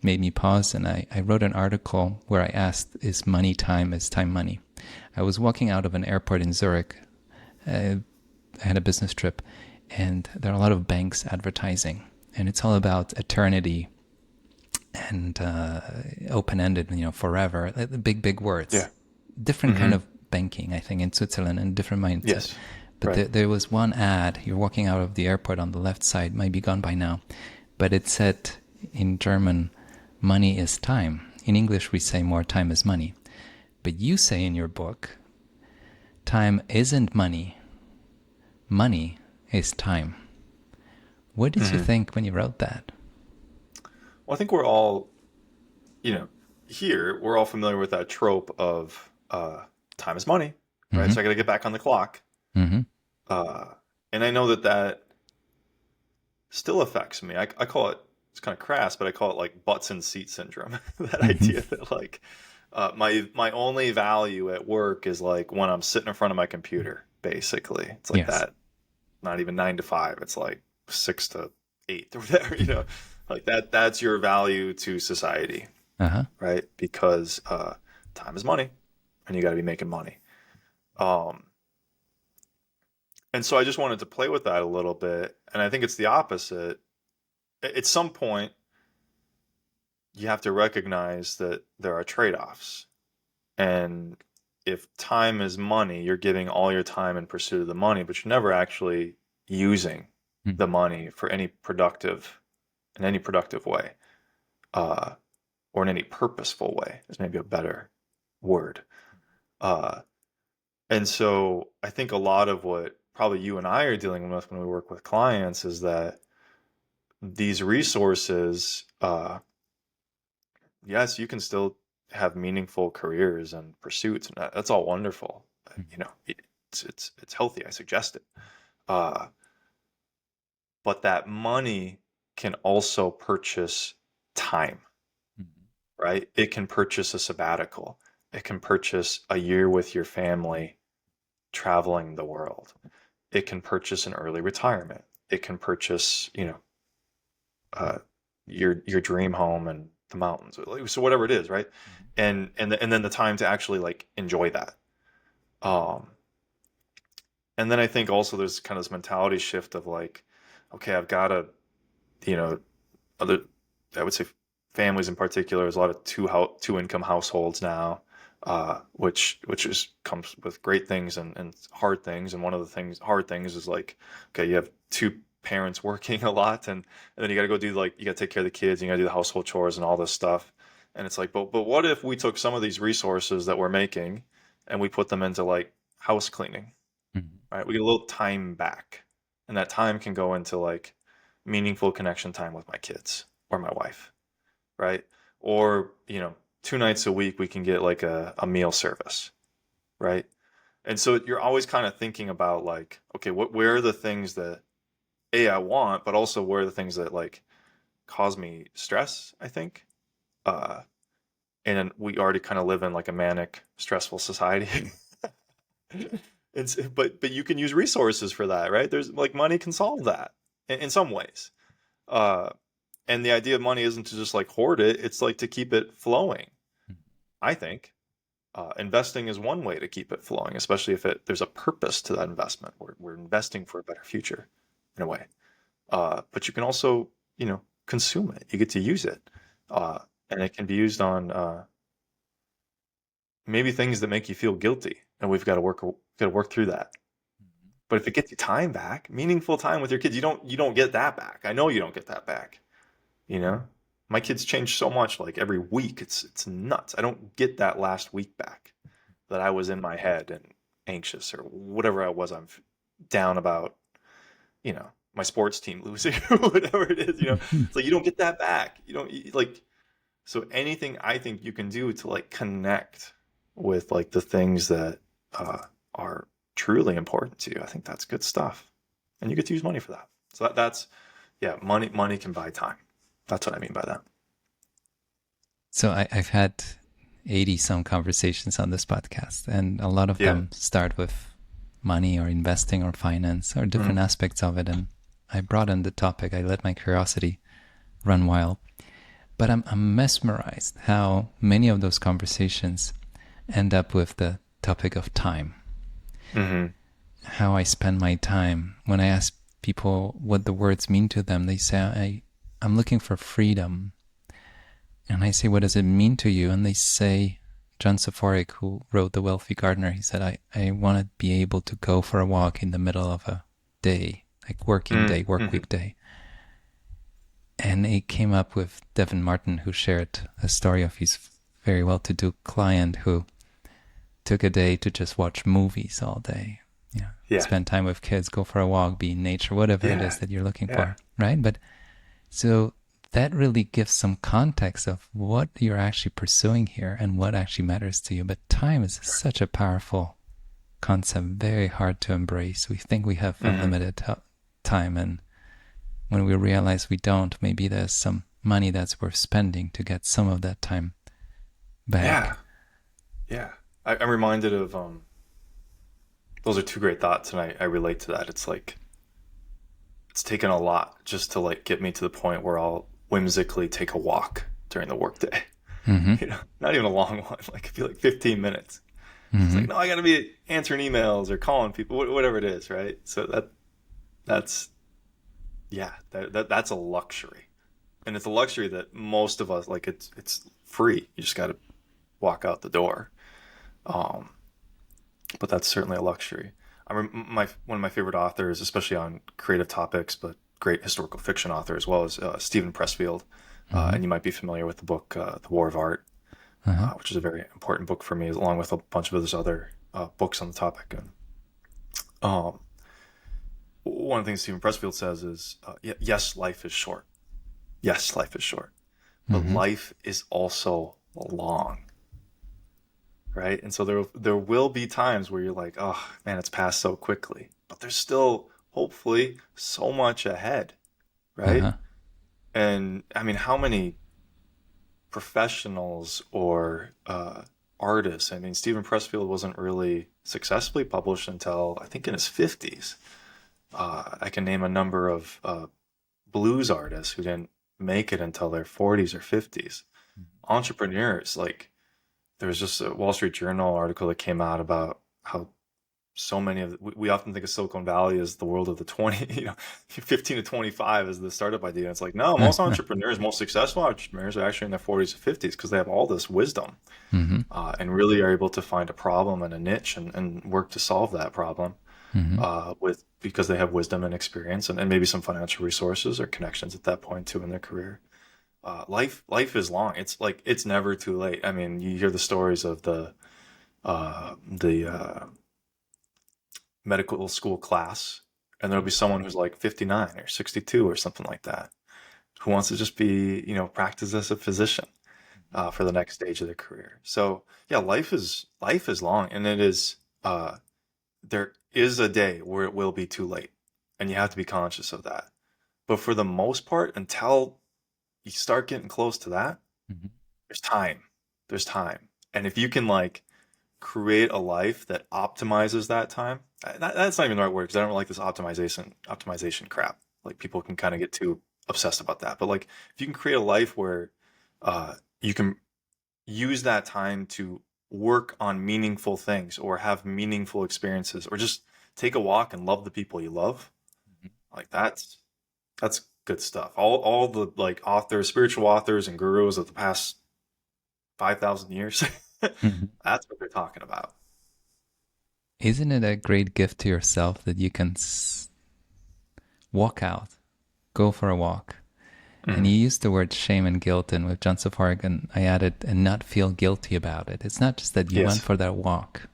made me pause, and I wrote an article where I asked, is money time, is time money? I was walking out of an airport in Zurich. I had a business trip, and there are a lot of banks advertising, and it's all about eternity and open-ended, forever, big words. Yeah. Different kind Mm-hmm. of banking, I think, in Switzerland, and different mindset. Yes. But Right. there was one ad, you're walking out of the airport on the left side, might be gone by now, but it said in German, money is time. In English, we say more time is money. But you say in your book, time isn't money. Money is time. What did you Mm-hmm. think when you wrote that? Well, I think we're all, you know, here, we're all familiar with that trope of time is money, right? Mm-hmm. So I got to get back on the clock. Mm-hmm. Uh, and I know that still affects me. I call it, it's kind of crass, but I call it like butts and seat syndrome. That Mm-hmm. idea that like My only value at work is like when I'm sitting in front of my computer, basically. It's like Yes. that, not even 9 to 5. It's like 6 to 8 or whatever, like that's your value to society, Uh-huh. right? Because time is money and you got to be making money. Um, and so I just wanted to play with that a little bit. And I think it's the opposite. At some point, you have to recognize that there are trade-offs. And if time is money, you're giving all your time in pursuit of the money, but you're never actually using Mm. the money for in any productive way, uh, or in any purposeful way is maybe a better word. Uh, and so I think a lot of what probably you and I are dealing with when we work with clients is that these resources, yes, you can still have meaningful careers and pursuits, and that's all wonderful. Mm. It's healthy. I suggest it. Uh, but that money can also purchase time, Mm. right? It can purchase a sabbatical. It can purchase a year with your family traveling the world. It can purchase an early retirement. It can purchase, uh, your dream home and the mountains. So whatever it is, right? Mhm. And then the time to actually like enjoy that. Um, and then I think also there's kind of this mentality shift of like, okay, I've got to, you know, other, I would say families in particular, there's a lot of two income households now, which is comes with great things and hard things. And one of the hard things is like, okay, you have two parents working a lot, and then you got to go do like you got to take care of the kids, and you got to do the household chores and all this stuff. And it's like, but what if we took some of these resources that we're making and we put them into like house cleaning, Mhm. right? We get a little time back, and that time can go into like meaningful connection time with my kids or my wife, right? Or, 2 nights a week we can get like a meal service, right? And so you're always kind of thinking about like, okay, where are the things that I want, but also where are the things that like cause me stress, I think. Uh, and we already kind of live in like a manic, stressful society. But you can use resources for that, right? There's like money can solve that in some ways. Uh, and the idea of money isn't to just like hoard it, it's like to keep it flowing, I think. Investing is one way to keep it flowing, especially if there's a purpose to that investment. We're investing for a better future in a way. But you can also, consume it. You get to use it. Uh, and it can be used on maybe things that make you feel guilty. And we've got to work through that. But if it gets you time back, meaningful time with your kids, you don't get that back. I know you don't get that back. You know, my kids change so much like every week. It's nuts. I don't get that last week back that I was in my head and anxious or whatever I was. I'm down about, my sports team losing or whatever it is. Mhm. It's like you don't get that back. You don't like so anything I think you can do to like connect with like the things that are truly important to you. I think that's good stuff, and you get to use money for that. So that's yeah, money can buy time. That's what I mean by that. So I've had 80 some conversations on this podcast, and a lot of Yeah. them start with money or investing or finance or different Mm. aspects of it. And I brought in the topic, I let my curiosity run wild. But I'm mesmerized how many of those conversations end up with the topic of time. Hmm. How I spend my time. When I ask people what the words mean to them, they say, I'm looking for freedom. And I say, what does it mean to you? And they say, John Saforic, who wrote The Wealthy Gardener, he said, I want to be able to go for a walk in the middle of a day, like working day, work Mm-hmm. week day. And it came up with Devin Martin, who shared a story of his very well-to-do client who took a day to just watch movies all day, Yeah. spend time with kids, go for a walk, be in nature, whatever it is Yeah. that you're looking Yeah. for, right? But so that really gives some context of what you're actually pursuing here and what actually matters to you. But time is such a powerful concept, very hard to embrace. We think we have Hmm. unlimited time, and when we realize we don't, maybe there's some money that's worth spending to get some of that time Yeah. back. Yeah. I'm reminded of those are two great thoughts, and I relate to that. It's like it's taken a lot just to like get me to the point where I'll whimsically take a walk during the workday. Mm-hmm. Not even a long one, like it'd be like 15 minutes. It's Mm-hmm. like, no, I gotta be answering emails or calling people, whatever it is, right? So that's yeah, that's a luxury. And it's a luxury that most of us like it's free. You just gotta walk out the door. Um, but that's certainly a luxury. My one of my favorite authors, especially on creative topics, but great historical fiction author as well, as Stephen Pressfield. Mm-hmm. And you might be familiar with the book The War of Art, Uh-huh. which is a very important book for me, along with a bunch of those other books on the topic. And um, one of the things Stephen Pressfield says is, yes, life is short. Yes, life is short, but Mm-hmm. life is also long, right? And so there will be times where you're like, oh man, it's passed so quickly, but there's still hopefully so much ahead, right? Uh-huh. And I mean, how many professionals or artists? I mean, Stephen Pressfield wasn't really successfully published until I think in his 50s. I can name a number of blues artists who didn't make it until their 40s or 50s. Entrepreneurs, like there was just a Wall Street Journal article that came out about how so many of we often think of Silicon Valley as the world of the 20, 15 to 25 as the startup idea. It's like, no, most entrepreneurs, most successful entrepreneurs are actually in their 40s or 50s because they have all this wisdom Mm-hmm. and really are able to find a problem and a niche and work to solve that problem Mm-hmm. with because they have wisdom and experience and maybe some financial resources or connections at that point too in their career. Life is long. It's like it's never too late. I mean, you hear the stories of the medical school class, and there'll be someone who's like 59 or 62 or something like that, who wants to just be, practice as a physician for the next stage of their career. So yeah, life is long, and it is. There is a day where it will be too late, and you have to be conscious of that. But for the most part, until you start getting close to that, Mm-hmm. there's time. There's time, and if you can like create a life that optimizes that time. That's not even the right word because I don't like this optimization crap. Like people can kind of get too obsessed about that. But like if you can create a life where you can use that time to work on meaningful things or have meaningful experiences or just take a walk and love the people you love, like that's good stuff. All the like authors, spiritual authors and gurus of the past 5,000 years, Mm-hmm. that's what they're talking about. Isn't it a great gift to yourself that you can walk out, go for a walk? And you Mhm. used the word shame and guilt, and with John Safarigan, I added, and not feel guilty about it. It's not just that you went Yes. for that walk,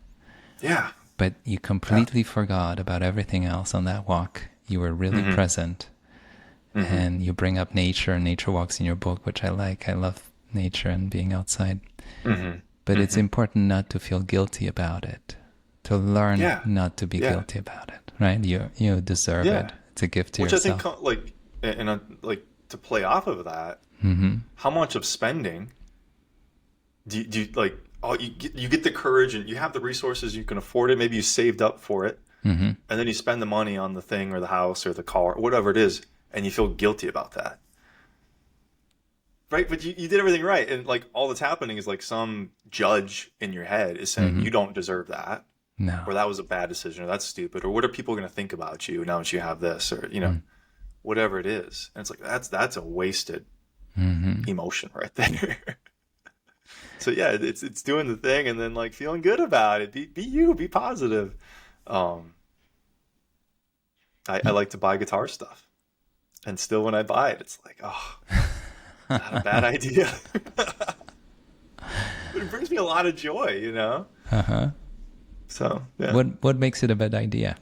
Yeah. but you Yeah. completely forgot about everything else on that walk. You were really Hmm. present, Hmm. and you bring up nature and nature walks in your book, which I like. I love nature and being outside. Hmm. But it's Hmm. important not to feel guilty about it, to learn Yeah. not to be Yeah. guilty about it, right? You deserve it. Yeah. It's a gift to Which I think yourself. like like to play off of that, Mm-hmm. how much of spending do you like oh you get the courage and you have the resources, you can afford it, maybe you saved up for it, Mm-hmm. and then you spend the money on the thing or the house or the car or whatever it is, and you feel guilty about that. Right? But you did everything right. And like all that's happening is like some judge in your head is saying Mm-hmm. you don't deserve that. No. Or that was a bad decision, or that's stupid, or what are people going to think about you now that you have this, or whatever it is. And it's like that's a wasted Mm-hmm. emotion right there. So yeah, it's doing the thing and then like feeling good about it. Be you, be positive. Um, I like to buy guitar stuff, and still when I buy it, it's like, oh, not a bad idea. But it brings me a lot of joy. Uh-huh. So yeah, What makes it a bad idea?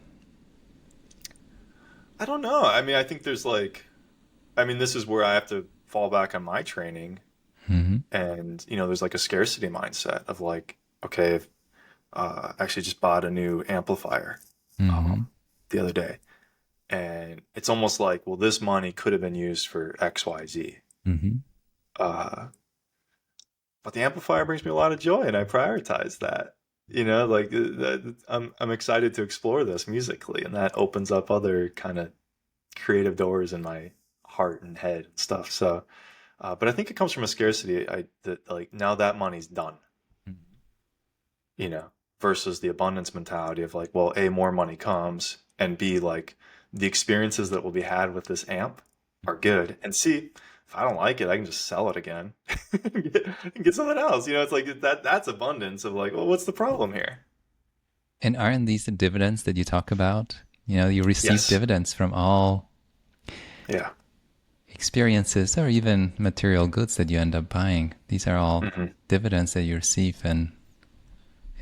I don't know. I mean, I think there's like, I mean, this is where I have to fall back on my training. Mm-hmm. And there's like a scarcity mindset of like, okay, I actually just bought a new amplifier Mm-hmm. um, the other day, and it's almost like, well, this money could have been used for X, Y, Z. Mm-hmm. Uh, but the amplifier brings me a lot of joy, and I prioritize that. Like I'm excited to explore this musically, and that opens up other kind of creative doors in my heart and head and stuff. So, but I think it comes from a scarcity. That like now that money's done, you know, versus the abundance mentality of like, well, A, more money comes, and B, like the experiences that will be had with this amp are good, and C, if I don't like it, I can just sell it again and get something else. It's like that's abundance of like, well, what's the problem here? And aren't these the dividends that you talk about? You receive Yes. dividends from all Yeah. experiences or even material goods that you end up buying. These are all Hmm. dividends that you receive, and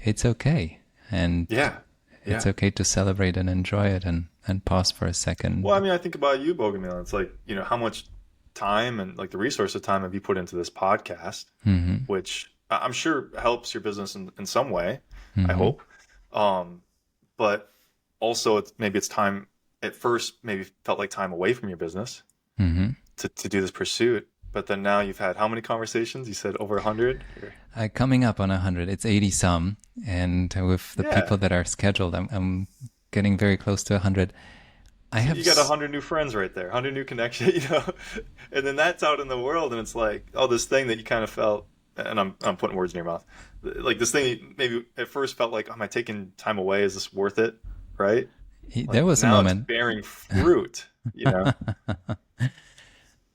it's okay. And Yeah. it's Yeah. okay to celebrate and enjoy it and pause for a Well, I second. mean, I think about you, Bogomil. It's like, how much time and like the resource of time have you put into this podcast, Hmm. which I'm sure helps your business in some way, I Hmm. hope. Um, but also maybe it's time at first, maybe felt like time away from your business Hmm. to do this pursuit. But then now you've had how many conversations? You said over 100? Coming up on 100, it's 80 some. And with the Yeah. people that are scheduled, I'm getting very close to 100. I So have, you got 100 new friends right there, 100 new connections, and then that's out in the world, and it's like, oh, this thing that you kind of felt, and I'm putting words in your mouth, like this thing you maybe at first felt like, am I taking time away? Is this worth it? Right? there Like was a now it's moment. bearing fruit.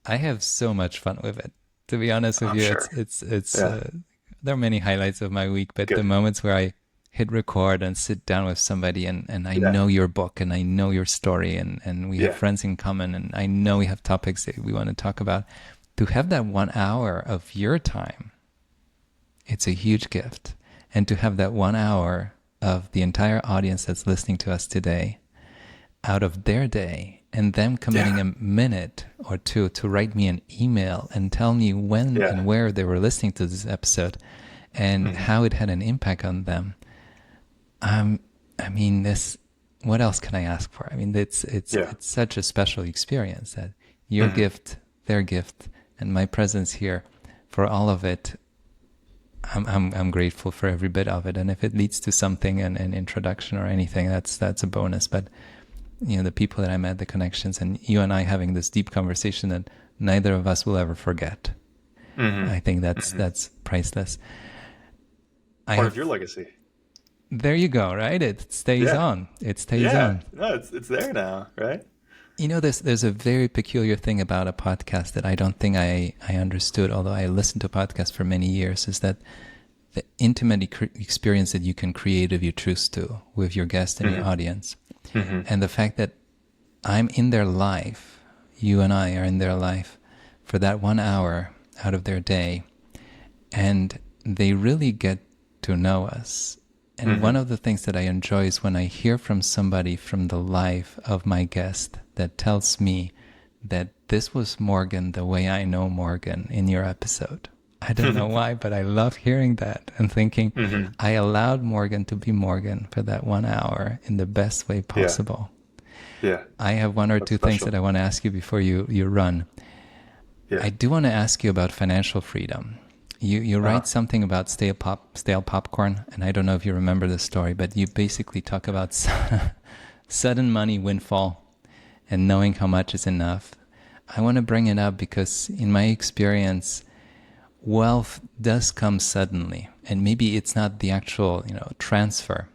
I have so much fun with it. To be honest with I'm you, sure. it's Yeah. there are many highlights of my week, but the Good. moments where I hit record and sit down with somebody and I Yeah. know your book and I know your story and we have Yeah. friends in common and I know we have topics that we want to talk about. To have that 1 hour of your time, it's a huge gift. And to have that 1 hour of the entire audience that's listening to us today out of their day and them committing Yeah. a minute or two to write me an email and tell me when Yeah. and where they were listening to this episode and Hmm. how it had an impact on them. Um, I mean, this. What else can I ask for? I mean, Yeah. it's such a special experience that your Hmm. gift, their gift, and my presence here, for all of it, I'm grateful for every bit of it. And if it leads to something, an introduction or anything, that's a bonus. But the people that I met, the connections, and you and I having this deep conversation that neither of us will ever forget. Hmm. I think Hmm. that's priceless. I Part of your have legacy. There you go, right? It stays Yeah. on. It stays Yeah. on. No, it's there now, right? There's a very peculiar thing about a podcast that I don't think I understood, although I listened to podcasts for many years, is that the intimate experience that you can create if you choose to with your guest and your Hmm. audience. Hmm. And the fact that I'm in their life, you and I are in their life for that 1 hour out of their day, and they really get to know us. And one Hmm. of the things that I enjoy is when I hear from somebody from the life of my guest that tells me that this was Morgan the way I know Morgan in your episode. I don't know why, but I love hearing that and thinking Hmm. I allowed Morgan to be Morgan for that 1 hour in the best way Yeah. possible. Yeah. I have one or That's two things special. that I want to ask you before you run. Yeah. I do want to ask you about financial freedom. You Uh-huh. write something about stale popcorn, and I don't know if you remember the story, but you basically talk about sudden money windfall and knowing how much is enough. I want to bring it up because in my experience, wealth does come suddenly, and maybe it's not the actual, transfer,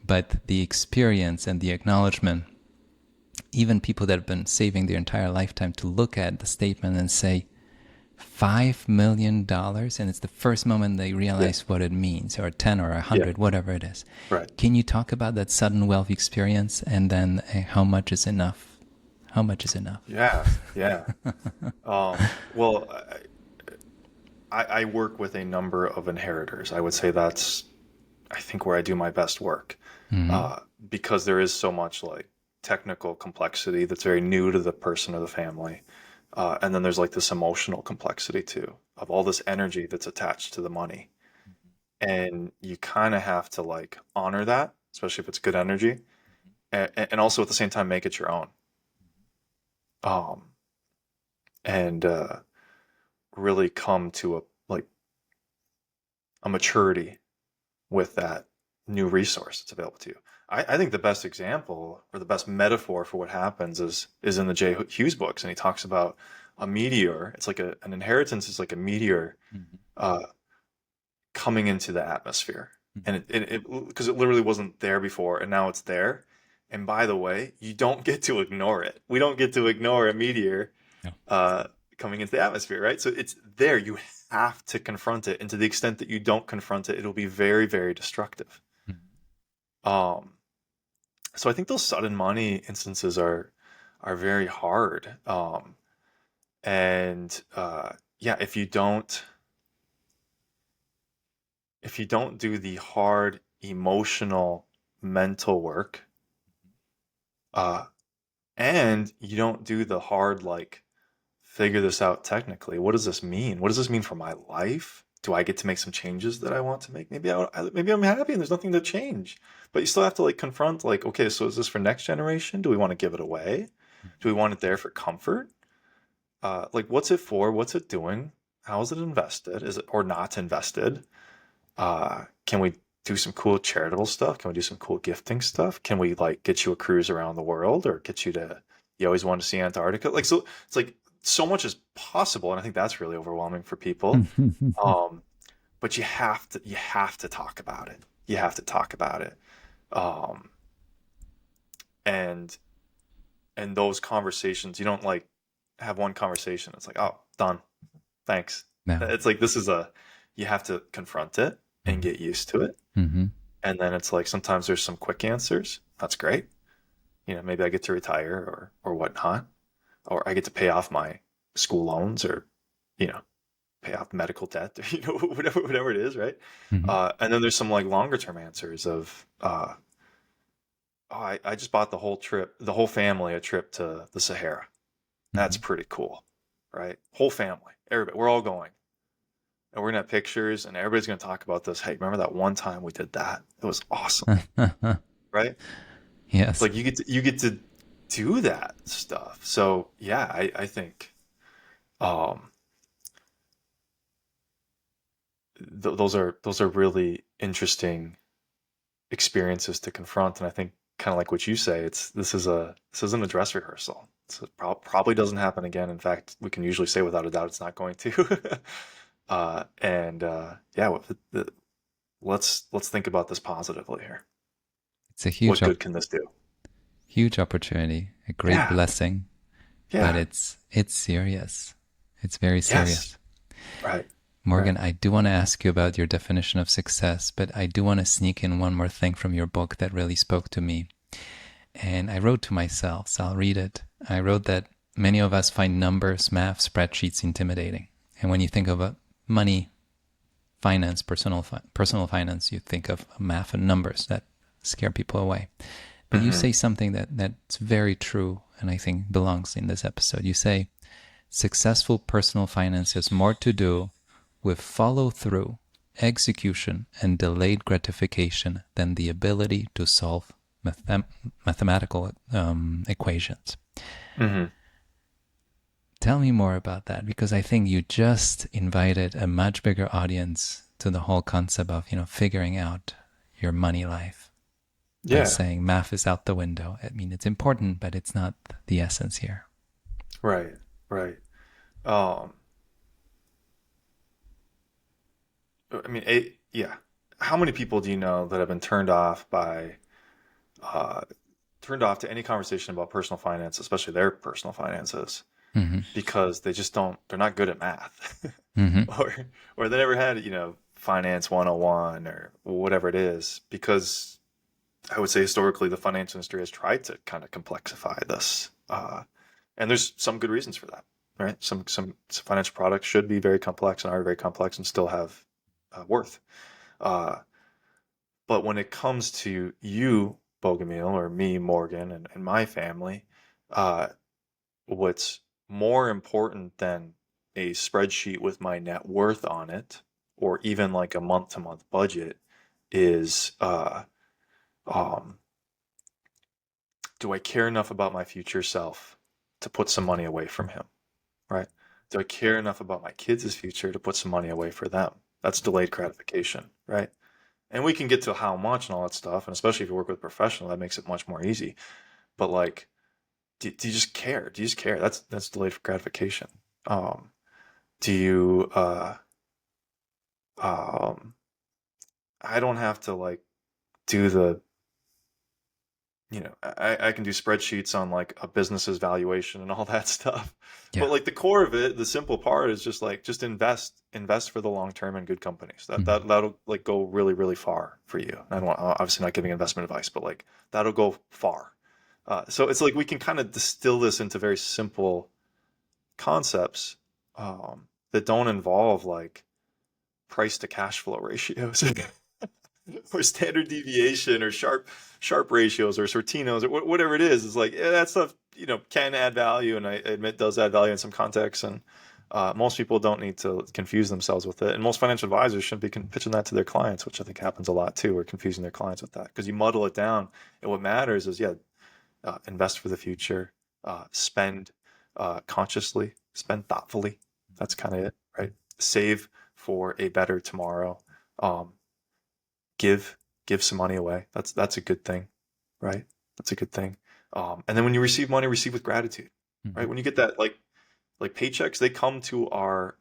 but the experience and the acknowledgement. Even people that have been saving their entire lifetime to look at the statement and say, $5 million, and it's the first moment they Yeah. realize what it means, or 10 or a Yeah. 100, whatever it is. Right. Can you talk about that sudden wealth experience and then how much is enough? How much is enough? Yeah. Yeah. Well, I work with a number of inheritors. I would say that's, I think, where I do my best work, Mm-hmm. uh, because there is so much like technical complexity that's very new to the person or the family. And then there's like this emotional complexity too, of all this energy that's attached to the money. And you kind of have to like honor that, especially if it's good energy, and also at the same time make it your own. And really come to a like a maturity with that new resource that's available to you. I think the best example or the best metaphor for what happens is in the J. Hughes books, and he talks about a meteor. It's like an inheritance is like a meteor Mhm. uh, coming into the atmosphere, and Mhm. it because it literally wasn't there before, and now it's there. And by the way, you don't get to ignore it. We don't get to ignore a meteor Yeah. uh, coming into the atmosphere, right? So it's there. You have to confront it, and to the extent that you don't confront it, it'll be very, very destructive. Mhm. Um, so I think those sudden money instances are very hard. And yeah, if you don't do the hard emotional mental work, uh, and you don't do the hard like figure this out technically. What does this mean? What does this mean for my life? Do I get to make some changes that I want to make? Maybe I'm happy and there's nothing to change. But you still have to like confront like, okay, so is this for next generation? Do we want to give it away? Do we want it there for comfort? Like what's it for? What's it doing? How is it invested? Is it or not invested? Can we do some cool charitable stuff? Can we do some cool gifting stuff? Can we like get you a cruise around the world or get you to you always want to see Antarctica? Like so it's like so much is possible and I think that's really overwhelming for people. Um, but you have to talk about it. You have to talk about it. Um, and and those conversations, you don't like have one conversation. It's like, oh, done. Thanks. No. It's like this is a you have to confront it and Mhm. get used to it. Mhm. And then it's like sometimes there's some quick answers. That's great. Maybe I get to retire or whatnot, or I get to pay off my school loans or you know pay off medical debt, or, whatever it is, right? Mhm. And then there's some like longer term answers of oh, I just bought the whole family a trip to the Sahara. That's Mhm. pretty cool, right? Whole family, everybody, we're all going. And we're gonna have pictures and everybody's gonna talk about this. Hey, remember that one time we did that? It was awesome, right? It's Yes. like you get to do that stuff. So yeah, I think um, those are really interesting experiences to confront. And I think kind of like what you say, this isn't a dress rehearsal. So it probably doesn't happen again. In fact, we can usually say without a doubt it's not going to. And yeah, let's think about this positively here. It's a What good can this do? huge opportunity, a great Yeah, blessing, but yeah, it's serious. It's very yes, serious. right, Morgan, right. I do want to ask you about your definition of success, but I do want to sneak in one more thing from your book that really spoke to me. And I wrote to myself, so I'll read it. I wrote that many of us find numbers, math, spreadsheets intimidating. And when you think of money, finance, personal finance, you think of math and numbers that scare people away. But you Hmm. say something that's very true and I think belongs in this episode. You say successful personal finance has more to do with follow through, execution, and delayed gratification than the ability to solve mathematical equations. Hmm. Tell me more about that because I think you just invited a much bigger audience to the whole concept of, figuring out your money life by Yeah, saying math is out the window. I mean, it's important, but it's not the essence here. right, right. Um, I mean, yeah. How many people do you know that have been uh, turned off to any conversation about personal finance, especially their personal finances, Mm-hmm. because they just don't, they're not good at math, Mm-hmm. or they never had, finance 101 or whatever it is, because I would say historically the financial industry has tried to kind of complexify this, and there's some good reasons for that, right? Some financial products should be very complex and are very complex and still have worth. Uh, but when it comes to you, Bogomil, or me, Morgan, and my family, uh, what's more important than a spreadsheet with my net worth on it, or even like a month to month budget, is um, do I care enough about my future self to put some money away from him, right? Do I care enough about my kids' future to put some money away for them? That's delayed gratification, right? And we can get to how much and all that stuff, and especially if you work with a professional, that makes it much more easy. But like, do you just care? Do you just care? That's delayed gratification. Um, do you um I don't have to like do the I can do spreadsheets on like a business's valuation and all that stuff. But Yeah. like the core of it, the simple part is just like just invest for the long term in good companies. Mhm. That'll like go really, really far for you. I don't want, obviously not giving investment advice, but like that'll go far. So it's like we can kind of distill this into very simple concepts that don't involve like price to cash flow ratios or standard deviation or sharp ratios or sortinos or whatever it is. It's like, yeah, that stuff can add value, and I admit does add value in some contexts. And most people don't need to confuse themselves with it, and most financial advisors shouldn't be pitching that to their clients, which I think happens a lot too, or confusing their clients with that because you muddle it down. And what matters is, yeah, invest for the future, spend consciously, spend thoughtfully. That's kind of it, right? Save for a better tomorrow. Um, give give some money away. That's a good thing, right? That's a good thing. And then when you receive money, receive with gratitude, right? Mhm. When you get that like paychecks, they come to our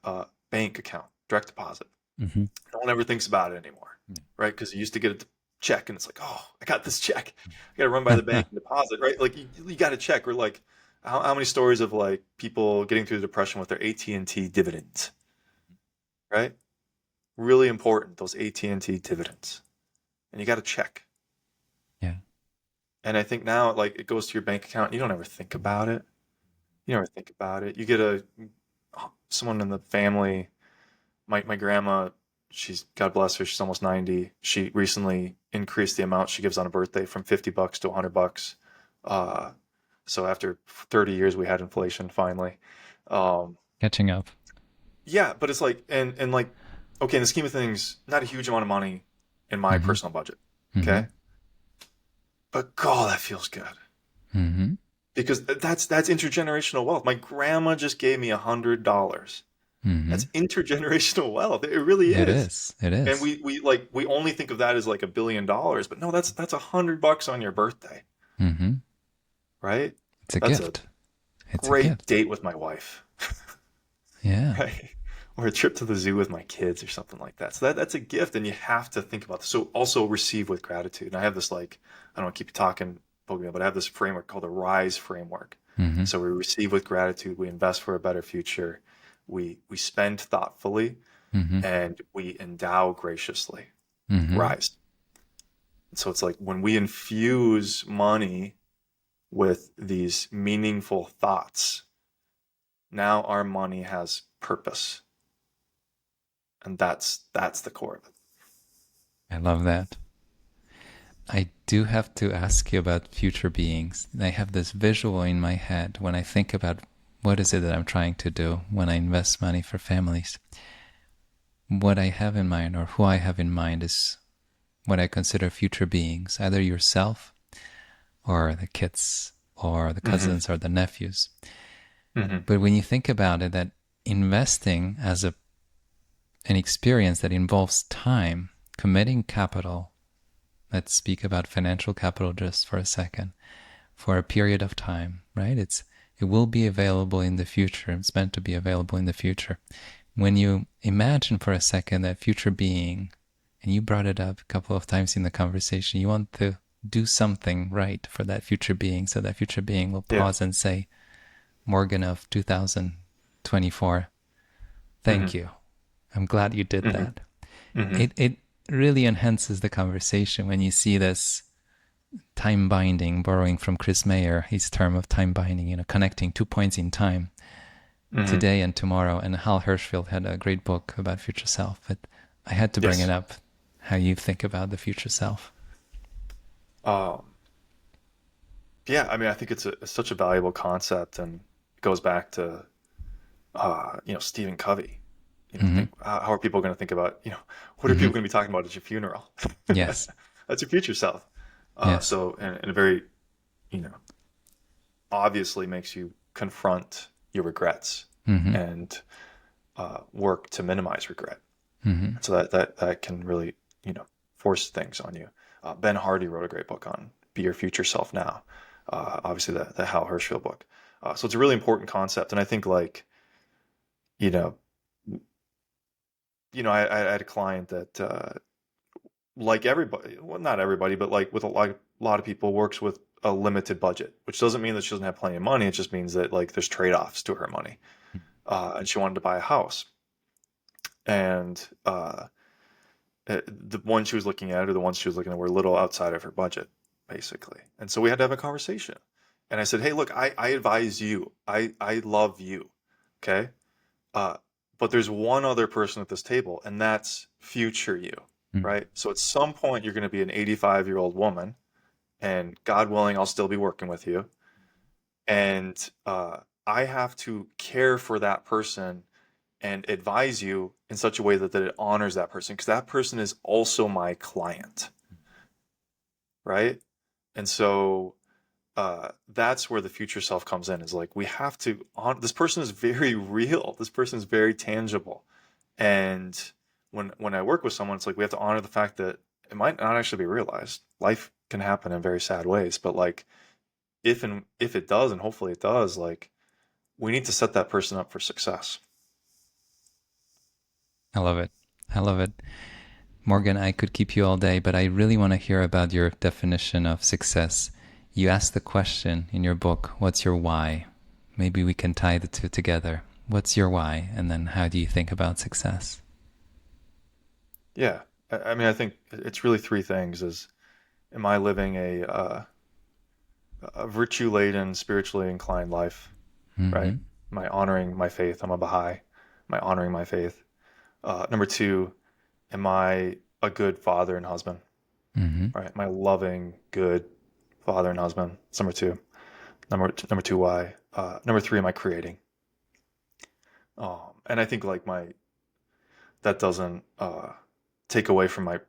bank account, direct deposit. Mhm. No one ever thinks about it anymore, Yeah. right? Because you used to get a check and it's like, oh, I got this check. I got to run by the bank and deposit, right? Like you got to check. Or like, how many stories of like people getting through the depression with their AT&T dividends, right? Really important, those AT&T dividends. And you got to check. Yeah. And I think now, like, it goes to your bank account. You don't ever think about it. You never think about it. You get someone in the family. My grandma, she's God bless her. She's almost 90. She recently increased the amount she gives on a birthday from $50 to $100. Uh, so after 30 years, we had inflation finally. Um, Catching up. yeah, but it's like, and like, okay, in the scheme of things, not a huge amount of money in my Mhm. personal budget. Mhm. Okay, but God, that feels good. Mhm. Because that's intergenerational wealth. My grandma just gave me $100. That's Mhm. intergenerational wealth. It really It is. is. It And is. we only think of that as like $1 billion, but no, that's $100 on your birthday, Mhm. right? It's a That's a gift. It's a great gift. date with my wife, Yeah. right? Or a trip to the zoo with my kids or something like that. So that's a gift, and you have to think about this. So also receive with gratitude. And I have this like, I don't want to keep you talking, Pokemon, but I have this framework called the RISE framework. Mhm. So we receive with gratitude, we invest for a better future, we spend thoughtfully, Mhm. and we endow graciously. Mhm. RISE. So it's like when we infuse money with these meaningful thoughts, now our money has purpose. And that's the core of it. I love that. I do have to ask you about future beings. I have this visual in my head when I think about what is it that I'm trying to do when I invest money for families. What I have in mind, or who I have in mind, is what I consider future beings, either yourself or the kids or the Mm-hmm. cousins or the nephews. Mm-hmm. But when you think about it, that investing as an experience that involves time, committing capital, let's speak about financial capital just for a second, for a period of time, right? It will be available in the future. It's meant to be available in the future. When you imagine for a second that future being, and you brought it up a couple of times in the conversation, you want to do something right for that future being, so that future being will Yeah. pause and say, Morgan of 2024, thank Mm-hmm. you. I'm glad you did Mm-hmm. that. Mm-hmm. It really enhances the conversation when you see this time binding, borrowing from Chris Mayer, his term of time binding, connecting 2 points in time, Mm-hmm. today and tomorrow. And Hal Hershfield had a great book about future self, but I had to bring it Yes. up, how you think about the future self. Um, yeah, I mean, I think it's such a valuable concept, and it goes back to Stephen Covey. Mm-hmm. Think how are people going to think about, what are Mm-hmm. people going to be talking about at your funeral? Yes. That's your future self. Yes. So, and a very, you know, obviously makes you confront your regrets Mm-hmm. and work to minimize regret. Mm-hmm. So that can really, you know, force things on you. Ben Hardy wrote a great book on Be Your Future Self Now. Obviously, the Hal Hershfield book. So it's a really important concept, and I think like, you know, I had a client that like everybody, well, not everybody, but like with a lot of people, works with a limited budget, which doesn't mean that she doesn't have plenty of money. It just means that like there's trade-offs to her money. And she wanted to buy a house, and the one she was looking at, or the ones she was looking at, were a little outside of her budget, basically. And so we had to have a conversation. And I said, "Hey, look, I advise you. I love you, okay? Uh, but there's one other person at this table, and that's future you, right? So at some point, you're going to be an 85-year-old woman, and God willing, I'll still be working with you. And I have to care for that person and advise you in such a way that it honors that person, because that person is also my client, right? And so that's where the future self comes in, is like we have to on this person is very real. This person is very tangible. And when I work with someone, it's like we have to honor the fact that it might not actually be realized. Life can happen in very sad ways, but like if it does, and hopefully it does, like we need to set that person up for success. I love it. I love it. Morgan, I could keep you all day, but I really want to hear about your definition of success. You asked the question in your book, what's your why? Maybe we can tie the two together. What's your why? And then how do you think about success? Yeah. I mean, I think it's really three things: is am I living a virtue-laden, spiritually inclined life, right? Mm-hmm. Am I honoring my faith? I'm a Baha'i. Am I honoring my faith? Number two, am I a good father and husband, Mm-hmm. right? Am I loving, good father and husband? That's number two. Number two, why? Number three, am I creating? And I think like my that doesn't take away from my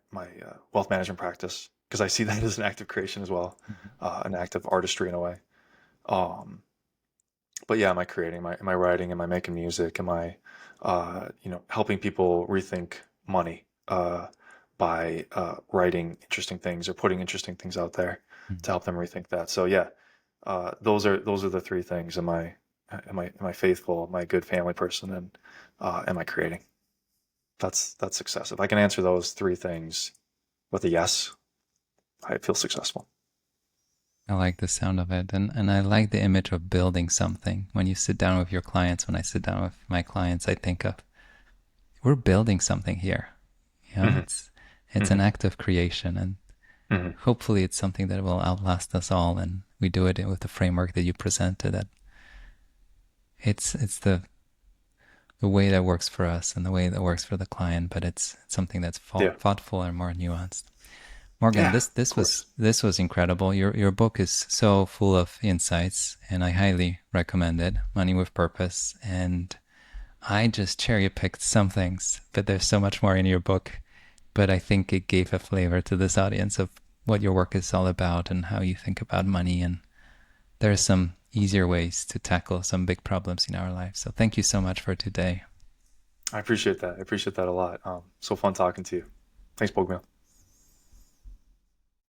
wealth management practice, because I see that as an act of creation as well, an act of artistry in a way. Um, but yeah, am I creating? Am I writing? Am I making music? Am I, helping people rethink money by writing interesting things or putting interesting things out there to help them rethink that? So yeah, those are the three things. Am I faithful? Am I a good family person? And am I creating? That's success. If I can answer those three things with a yes, I feel successful. I like the sound of it. And I like the image of building something. When you sit down with your clients, when I sit down with my clients, I think of we're building something here. You know, Hmm. it's an Hmm. act of creation, and Hmm. hopefully it's something that will outlast us all. And we do it with the framework that you presented. That it's the way that works for us and the way that works for the client, but it's something that's Yeah. thoughtful and more nuanced. Morgan, Yeah. this Of this was course. this was incredible. Your book is so full of insights, and I highly recommend it. Money with Purpose, and I just cherry picked some things, but there's so much more in your book. But I think it gave a flavor to this audience of what your work is all about and how you think about money. And there are some easier ways to tackle some big problems in our lives. So thank you so much for today. I appreciate that. I appreciate that a lot. So fun talking to you. Thanks, Bogman.